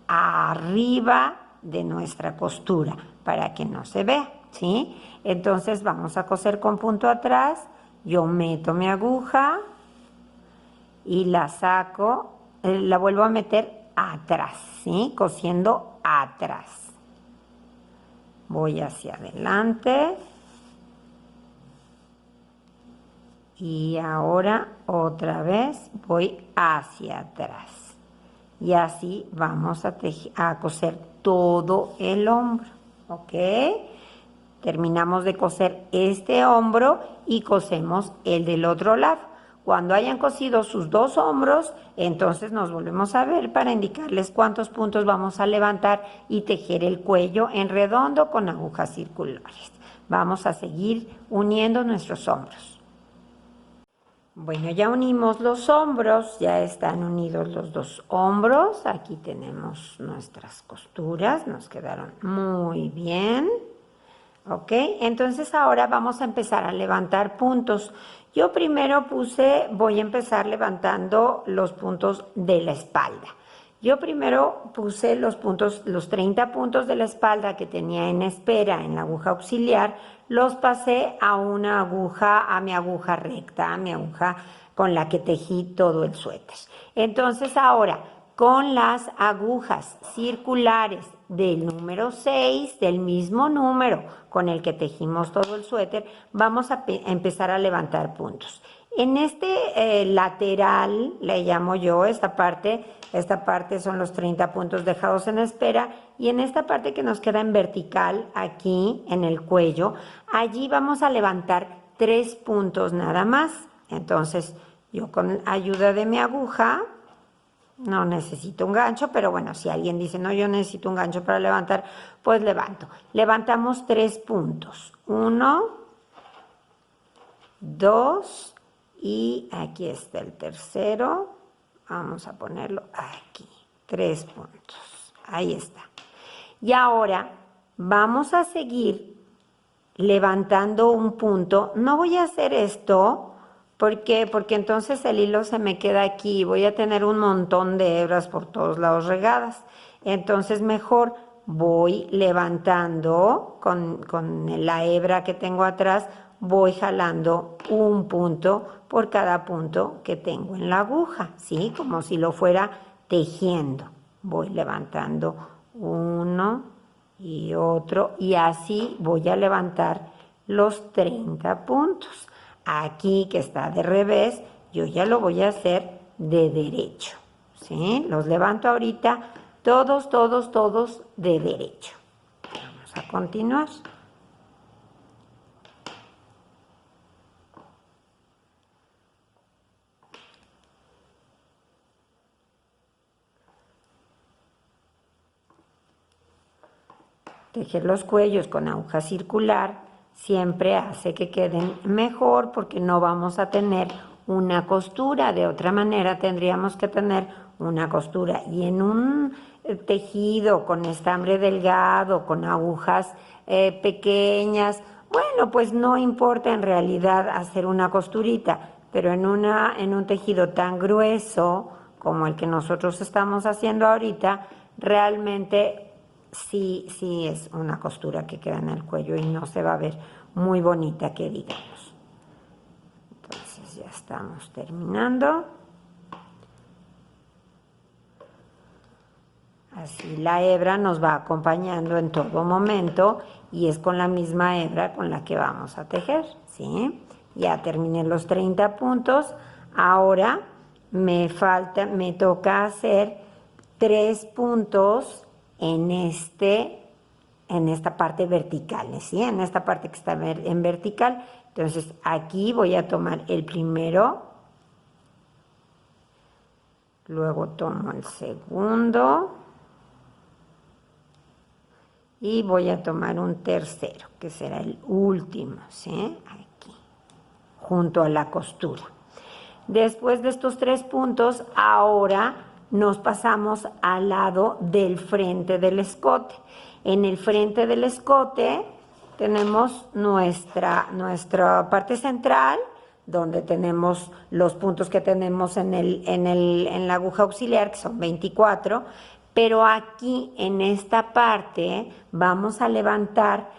arriba de nuestra costura para que no se vea, ¿sí? Entonces vamos a coser con punto atrás. Yo meto mi aguja y la saco, la vuelvo a meter atrás, ¿sí? Cosiendo atrás. Voy hacia adelante. Y ahora otra vez voy hacia atrás. Y así vamos a coser todo el hombro, ¿ok? Terminamos de coser este hombro y cosemos el del otro lado. Cuando hayan cosido sus dos hombros, entonces nos volvemos a ver para indicarles cuántos puntos vamos a levantar y tejer el cuello en redondo con agujas circulares. Vamos a seguir uniendo nuestros hombros. Bueno, ya unimos los hombros, ya están unidos los dos hombros. Aquí tenemos nuestras costuras, nos quedaron muy bien. ¿Ok? Entonces ahora vamos a empezar a levantar puntos. Yo primero voy a empezar levantando los puntos de la espalda. Yo primero puse los 30 puntos de la espalda que tenía en espera en la aguja auxiliar, los pasé a mi aguja recta, a mi aguja con la que tejí todo el suéter. Entonces ahora, con las agujas circulares del número 6, del mismo número con el que tejimos todo el suéter, vamos a empezar a levantar puntos. En este lateral, le llamo yo, esta parte son los 30 puntos dejados en espera, y en esta parte que nos queda en vertical, aquí en el cuello, allí vamos a levantar 3 puntos nada más. Entonces, yo con ayuda de mi aguja, no necesito un gancho, pero bueno, si alguien dice, no, yo necesito un gancho para levantar, pues levanto. Levantamos 3 puntos. 1, 2, y aquí está el tercero. Vamos a ponerlo aquí. 3 puntos. Ahí está. Y ahora vamos a seguir levantando un punto. No voy a hacer esto. ¿Por qué? Porque entonces el hilo se me queda aquí y voy a tener un montón de hebras por todos lados regadas. Entonces mejor voy levantando con la hebra que tengo atrás, voy jalando un punto por cada punto que tengo en la aguja, ¿sí? Como si lo fuera tejiendo. Voy levantando uno y otro y así voy a levantar los 30 puntos. Aquí que está de revés, yo ya lo voy a hacer de derecho, ¿sí? Los levanto ahorita todos de derecho. Vamos a continuar. Tejer los cuellos con aguja circular siempre hace que queden mejor porque no vamos a tener una costura. De otra manera tendríamos que tener una costura. Y en un tejido con estambre delgado, con agujas pequeñas, bueno, pues no importa en realidad hacer una costurita, pero en un tejido tan grueso como el que nosotros estamos haciendo ahorita, realmente sí es una costura que queda en el cuello y no se va a ver muy bonita, que digamos. Entonces ya estamos terminando. Así la hebra nos va acompañando en todo momento y es con la misma hebra con la que vamos a tejer, ¿sí? Ya terminé los 30 puntos. Ahora me toca hacer 3 puntos en esta parte vertical, ¿sí? En esta parte que está en vertical. Entonces aquí voy a tomar el primero, luego tomo el segundo y voy a tomar un tercero, que será el último, ¿sí? Aquí, junto a la costura. Después de estos 3 puntos, ahora nos pasamos al lado del frente del escote. En el frente del escote tenemos nuestra parte central, donde tenemos los puntos que tenemos en la aguja auxiliar, que son 24, pero aquí en esta parte vamos a levantar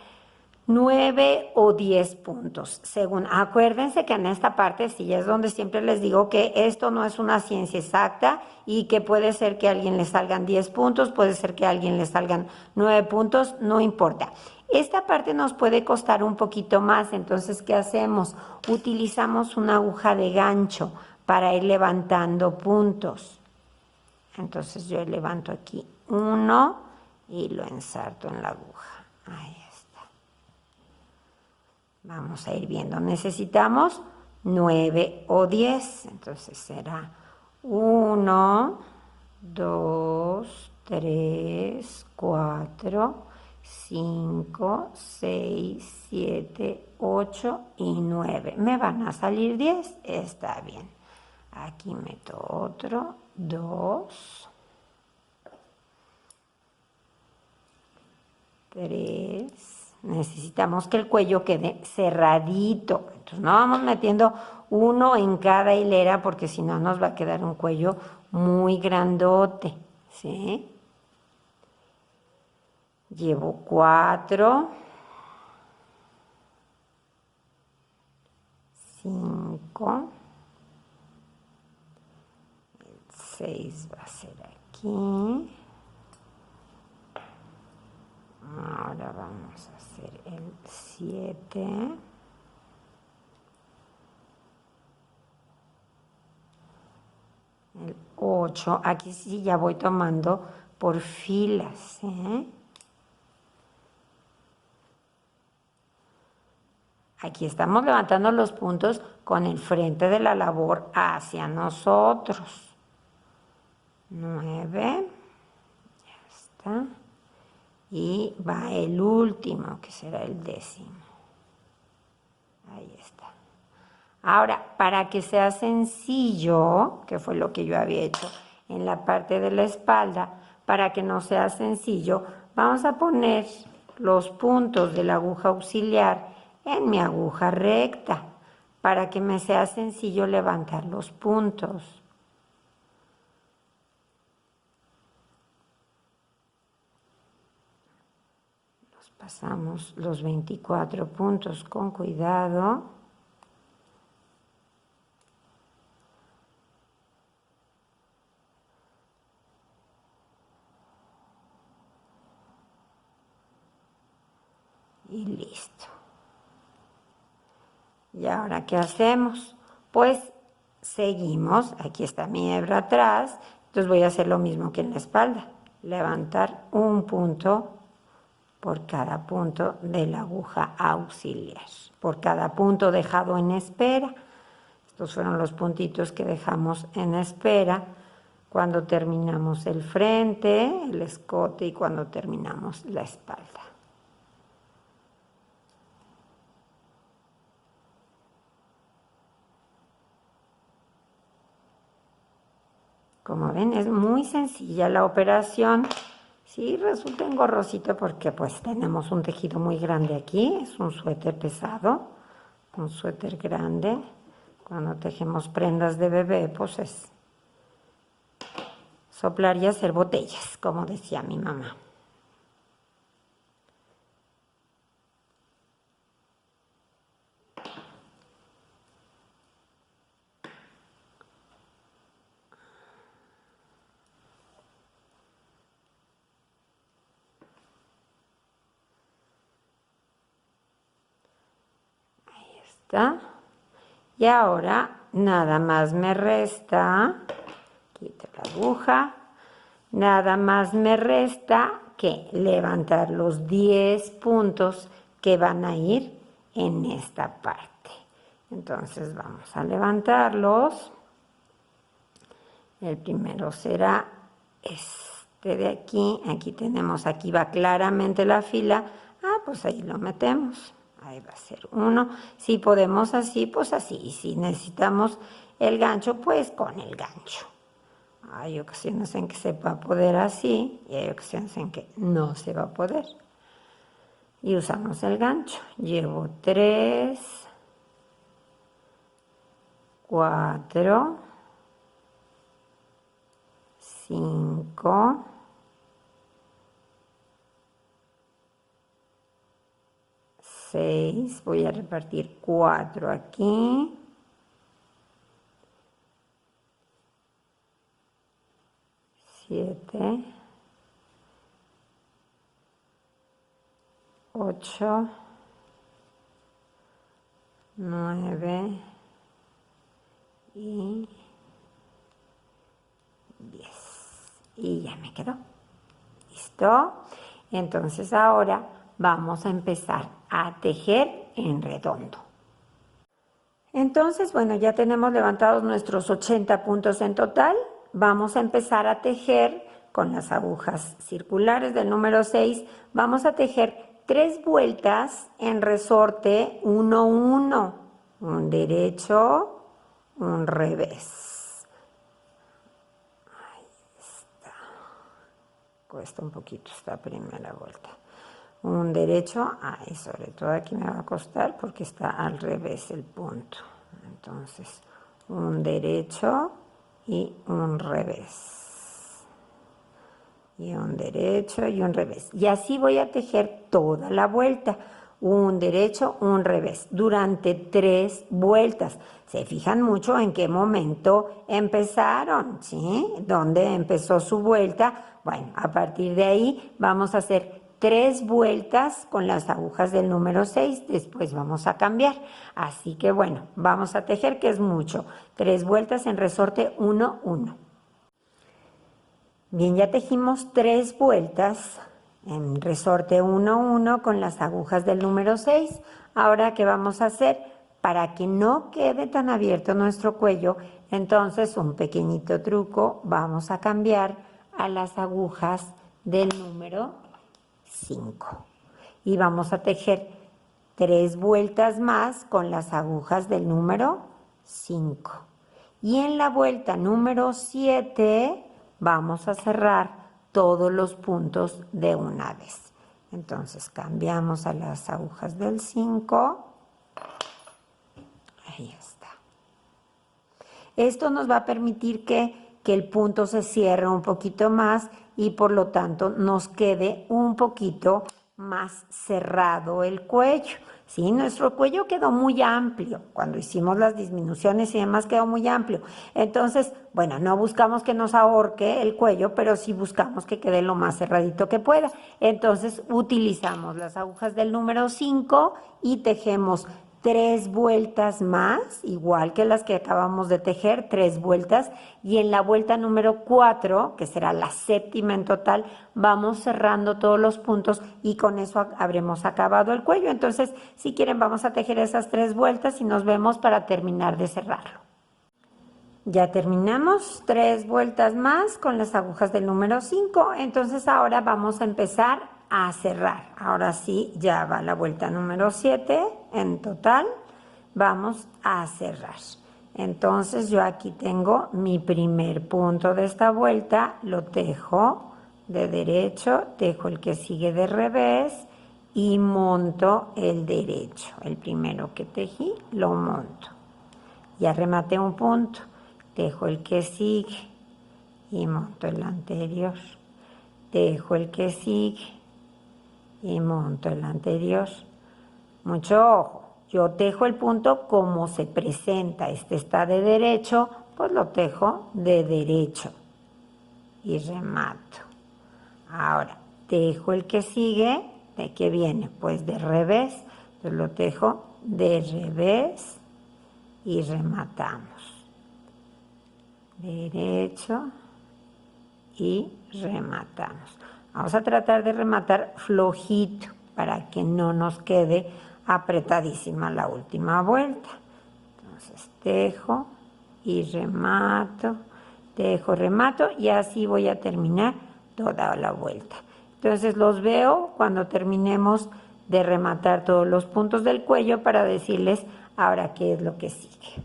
9 o 10 puntos, según. Acuérdense que en esta parte sí es donde siempre les digo que esto no es una ciencia exacta y que puede ser que a alguien le salgan 10 puntos, puede ser que a alguien le salgan 9 puntos, no importa. Esta parte nos puede costar un poquito más, entonces, ¿qué hacemos? Utilizamos una aguja de gancho para ir levantando puntos. Entonces yo levanto aquí uno y lo ensarto en la aguja. Ahí está. Vamos a ir viendo. Necesitamos 9 o 10. Entonces será 1, 2, 3, 4, 5, 6, 7, 8 y 9. ¿Me van a salir 10? Está bien. Aquí meto otro, 2, 3. Necesitamos que el cuello quede cerradito. Entonces no vamos metiendo uno en cada hilera porque si no nos va a quedar un cuello muy grandote, ¿sí? Llevo 4, 5, 6 va a ser aquí. Ahora vamos a hacer el 7. El 8. Aquí sí ya voy tomando por filas, ¿eh? Aquí estamos levantando los puntos con el frente de la labor hacia nosotros. 9. Ya está. Y va el último, que será el 10º. Ahí está. Ahora, para que sea sencillo, que fue lo que yo había hecho en la parte de la espalda, para que no sea sencillo, vamos a poner los puntos de la aguja auxiliar en mi aguja recta, para que me sea sencillo levantar los puntos. Los pasamos los 24 puntos con cuidado. Y listo. ¿Y ahora qué hacemos? Pues seguimos. Aquí está mi hebra atrás. Entonces voy a hacer lo mismo que en la espalda. Levantar un punto por cada punto de la aguja auxiliar. Por cada punto dejado en espera. Estos fueron los puntitos que dejamos en espera cuando terminamos el frente, el escote y cuando terminamos la espalda. Como ven, es muy sencilla la operación. Sí, resulta engorrosito porque pues tenemos un tejido muy grande aquí. Es un suéter pesado, un suéter grande. Cuando tejemos prendas de bebé, pues es soplar y hacer botellas, como decía mi mamá. Ahí está. Y ahora nada más me resta, quito la aguja, nada más me resta que levantar los 10 puntos que van a ir en esta parte. Entonces vamos a levantarlos. El primero será este de aquí. Aquí tenemos, aquí va claramente la fila. Pues ahí lo metemos. Ahí va a ser uno. Si podemos así, pues así. Y si necesitamos el gancho, pues con el gancho. Hay ocasiones en que se va a poder así y hay ocasiones en que no se va a poder. Y usamos el gancho. Llevo 3, 4, 5, 6, voy a repartir 4 aquí, 7, 8, 9 y 10. Y ya me quedó. ¿Listo? Entonces ahora vamos a empezar a tejer en redondo. Entonces, bueno, ya tenemos levantados nuestros 80 puntos en total. Vamos a empezar a tejer con las agujas circulares del número 6. Vamos a tejer 3 vueltas en resorte 1, 1. Un derecho, un revés. Ahí está. Cuesta un poquito esta primera vuelta. Un derecho, sobre todo aquí me va a costar porque está al revés el punto. Entonces, un derecho y un revés. Y un derecho y un revés. Y así voy a tejer toda la vuelta. Un derecho, un revés, durante 3 vueltas. Se fijan mucho en qué momento empezaron, ¿sí? ¿Dónde empezó su vuelta? Bueno, a partir de ahí vamos a hacer 3 vueltas con las agujas del número 6, después vamos a cambiar. Así que bueno, vamos a tejer, que es mucho. 3 vueltas en resorte 1, 1. Bien, ya tejimos 3 vueltas en resorte 1, 1 con las agujas del número 6. Ahora, ¿qué vamos a hacer? Para que no quede tan abierto nuestro cuello, entonces un pequeñito truco, vamos a cambiar a las agujas del número 5 y vamos a tejer 3 vueltas más con las agujas del número 5 y en la vuelta número 7 vamos a cerrar todos los puntos de una vez. Entonces cambiamos a las agujas del 5. Ahí está. Esto nos va a permitir que el punto se cierre un poquito más y por lo tanto nos quede un poquito más cerrado el cuello. ¿Sí? Nuestro cuello quedó muy amplio. Cuando hicimos las disminuciones y demás quedó muy amplio. Entonces, bueno, no buscamos que nos ahorque el cuello, pero sí buscamos que quede lo más cerradito que pueda. Entonces, utilizamos las agujas del número 5 y tejemos 3 vueltas más, igual que las que acabamos de tejer, 3 vueltas, y en la vuelta número 4, que será la séptima en total, vamos cerrando todos los puntos y con eso habremos acabado el cuello. Entonces, si quieren, vamos a tejer esas 3 vueltas y nos vemos para terminar de cerrarlo. Ya terminamos, 3 vueltas más con las agujas del número 5, entonces ahora vamos a empezar a cerrar. Ahora sí, ya va la vuelta número 7 en total, vamos a cerrar. Entonces yo aquí tengo mi primer punto de esta vuelta, lo tejo de derecho, tejo el que sigue de revés y monto el derecho. El primero que tejí lo monto. Ya rematé un punto, tejo el que sigue y monto el anterior. Tejo el que sigue y monto el anterior. Mucho ojo, yo tejo el punto como se presenta. Este está de derecho, pues lo tejo de derecho y remato. Ahora, tejo el que sigue, ¿de qué viene? Pues de revés, entonces lo tejo de revés y rematamos. Derecho y rematamos. Vamos a tratar de rematar flojito para que no nos quede apretadísima la última vuelta. Entonces tejo y remato, tejo, remato y así voy a terminar toda la vuelta. Entonces los veo cuando terminemos de rematar todos los puntos del cuello para decirles ahora qué es lo que sigue.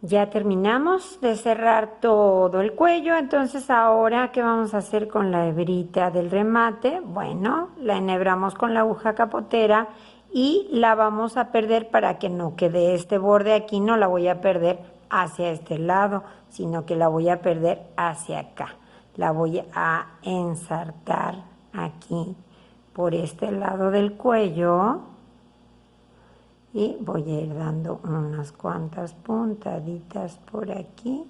Ya terminamos de cerrar todo el cuello, entonces ahora ¿qué vamos a hacer con la hebrita del remate? Bueno, la enhebramos con la aguja capotera y la vamos a perder para que no quede este borde aquí, no la voy a perder hacia este lado, sino que la voy a perder hacia acá. La voy a ensartar aquí por este lado del cuello. Y voy a ir dando unas cuantas puntaditas por aquí,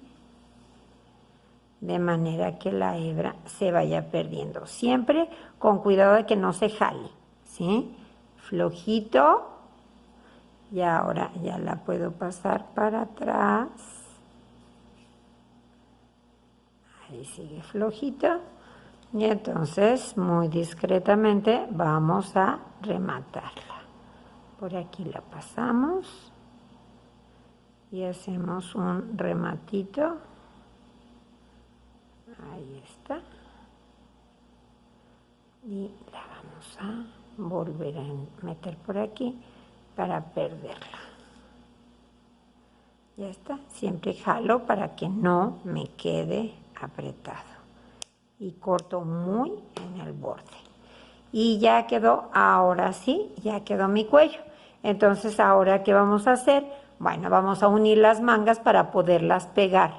de manera que la hebra se vaya perdiendo. Siempre con cuidado de que no se jale, ¿sí? Flojito. Y ahora ya la puedo pasar para atrás. Ahí sigue flojito. Y entonces, muy discretamente, vamos a rematarla. Por aquí la pasamos y hacemos un rematito. Ahí está. Y la vamos a volver a meter por aquí para perderla. Ya está. Siempre jalo para que no me quede apretado. Y corto muy en el borde. Y ya quedó, ahora sí, ya quedó mi cuello. Entonces, ¿ahora qué vamos a hacer? Bueno, vamos a unir las mangas para poderlas pegar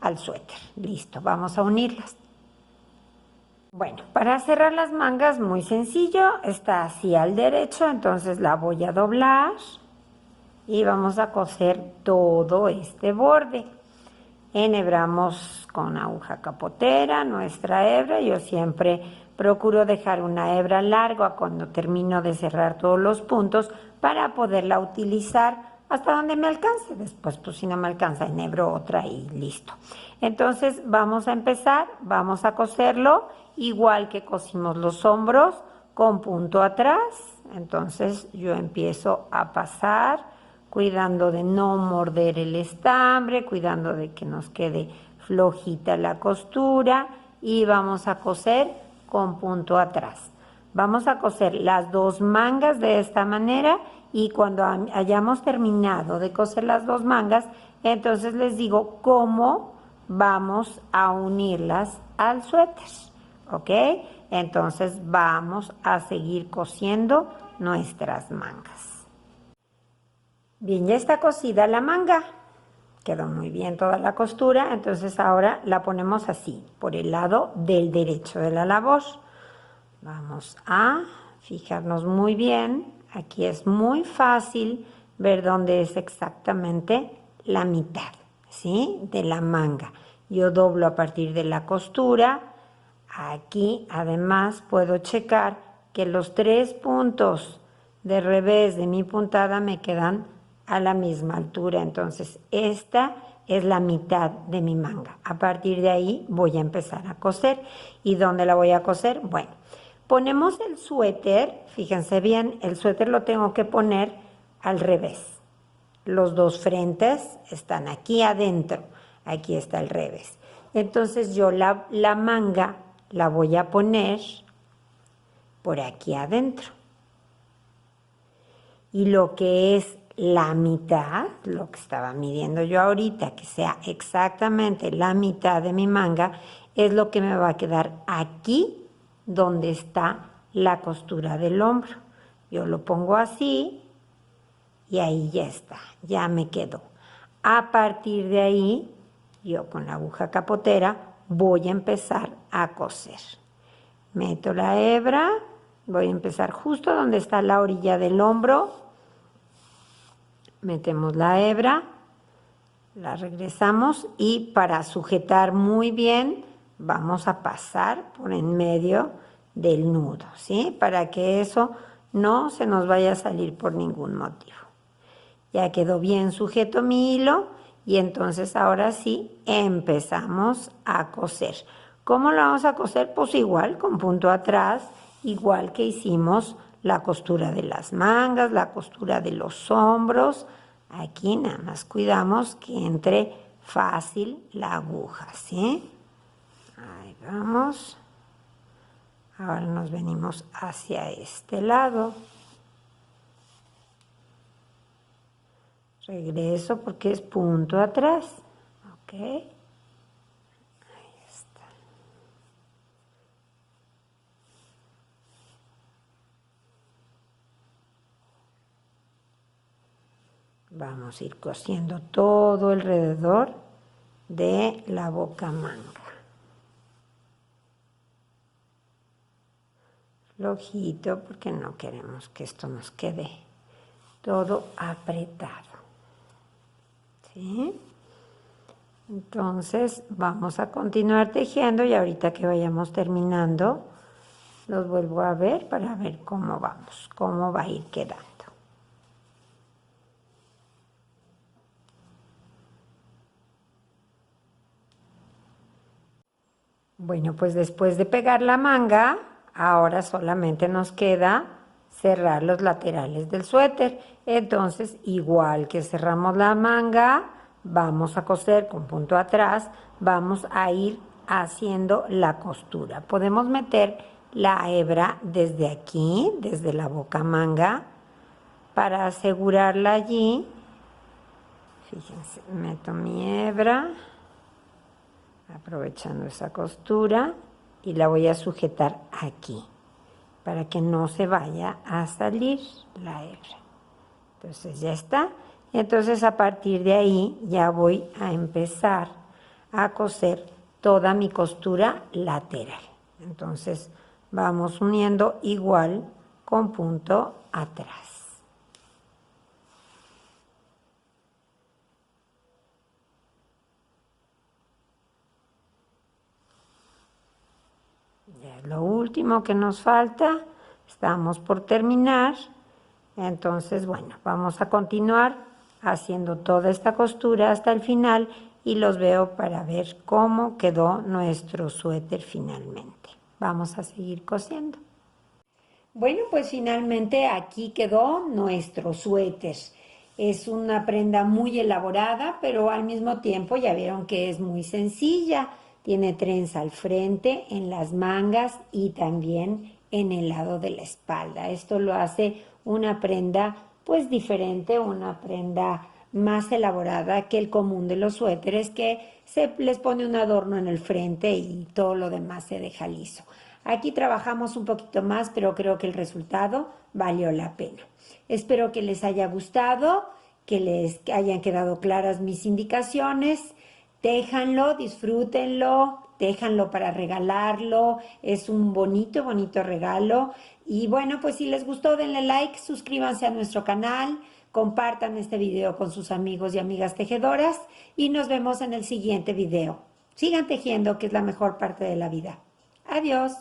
al suéter. Listo, vamos a unirlas. Bueno, para cerrar las mangas, muy sencillo, está así al derecho, entonces la voy a doblar y vamos a coser todo este borde. Enhebramos con aguja capotera nuestra hebra. Yo siempre procuro dejar una hebra larga cuando termino de cerrar todos los puntos para poderla utilizar hasta donde me alcance. Después, pues si no me alcanza, enhebro otra y listo. Entonces vamos a empezar, vamos a coserlo igual que cosimos los hombros con punto atrás. Entonces yo empiezo a pasar cuidando de no morder el estambre, cuidando de que nos quede flojita la costura y vamos a coser con punto atrás. Vamos a coser las dos mangas de esta manera y cuando hayamos terminado de coser las dos mangas, entonces les digo cómo vamos a unirlas al suéter, ¿ok? Entonces vamos a seguir cosiendo nuestras mangas. Bien, ya está cosida la manga, quedó muy bien toda la costura, entonces ahora la ponemos así, por el lado del derecho de la labor. Vamos a fijarnos muy bien, aquí es muy fácil ver dónde es exactamente la mitad, ¿sí? De la manga. Yo doblo a partir de la costura, aquí además puedo checar que los 3 puntos de revés de mi puntada me quedan a la misma altura, entonces esta es la mitad de mi manga. A partir de ahí voy a empezar a coser. ¿Y dónde la voy a coser? Bueno, ponemos el suéter, fíjense bien, el suéter lo tengo que poner al revés. Los dos frentes están aquí adentro, aquí está el revés. Entonces yo la manga la voy a poner por aquí adentro. Y lo que es la mitad, lo que estaba midiendo yo ahorita, que sea exactamente la mitad de mi manga, es lo que me va a quedar aquí donde está la costura del hombro. Yo lo pongo así y ahí ya está, ya me quedó. A partir de ahí, yo con la aguja capotera voy a empezar a coser. Meto la hebra, voy a empezar justo donde está la orilla del hombro. Metemos la hebra, la regresamos y para sujetar muy bien vamos a pasar por en medio del nudo, ¿sí? Para que eso no se nos vaya a salir por ningún motivo. Ya quedó bien sujeto mi hilo y entonces ahora sí empezamos a coser. ¿Cómo lo vamos a coser? Pues igual, con punto atrás, igual que hicimos la costura de las mangas, la costura de los hombros. Aquí nada más cuidamos que entre fácil la aguja, ¿sí? Ahí vamos. Ahora nos venimos hacia este lado. Regreso porque es punto atrás. ¿Ok? Ahí está. Vamos a ir cosiendo todo alrededor de la boca manga. Flojito porque no queremos que esto nos quede todo apretado. ¿Sí? Entonces vamos a continuar tejiendo y ahorita que vayamos terminando los vuelvo a ver para ver cómo vamos, cómo va a ir quedando. Bueno, pues después de pegar la manga, ahora solamente nos queda cerrar los laterales del suéter. Entonces, igual que cerramos la manga, vamos a coser con punto atrás, vamos a ir haciendo la costura. Podemos meter la hebra desde aquí, desde la boca manga, para asegurarla allí. Fíjense, meto mi hebra, aprovechando esa costura, y la voy a sujetar aquí para que no se vaya a salir la hebra. Entonces ya está. Entonces a partir de ahí ya voy a empezar a coser toda mi costura lateral. Entonces vamos uniendo igual con punto atrás. Ya es lo último que nos falta. Estamos por terminar. Entonces, bueno, vamos a continuar haciendo toda esta costura hasta el final y los veo para ver cómo quedó nuestro suéter finalmente. Vamos a seguir cosiendo. Bueno, pues finalmente aquí quedó nuestro suéter. Es una prenda muy elaborada, pero al mismo tiempo ya vieron que es muy sencilla. Tiene trenza al frente, en las mangas y también en el lado de la espalda. Esto lo hace una prenda pues diferente, una prenda más elaborada que el común de los suéteres, que se les pone un adorno en el frente y todo lo demás se deja liso. Aquí trabajamos un poquito más, pero creo que el resultado valió la pena. Espero que les haya gustado, que les hayan quedado claras mis indicaciones. Téjanlo, disfrútenlo, déjanlo para regalarlo. Es un bonito, bonito regalo. Y bueno, pues si les gustó, denle like, suscríbanse a nuestro canal, compartan este video con sus amigos y amigas tejedoras y nos vemos en el siguiente video. Sigan tejiendo, que es la mejor parte de la vida. Adiós.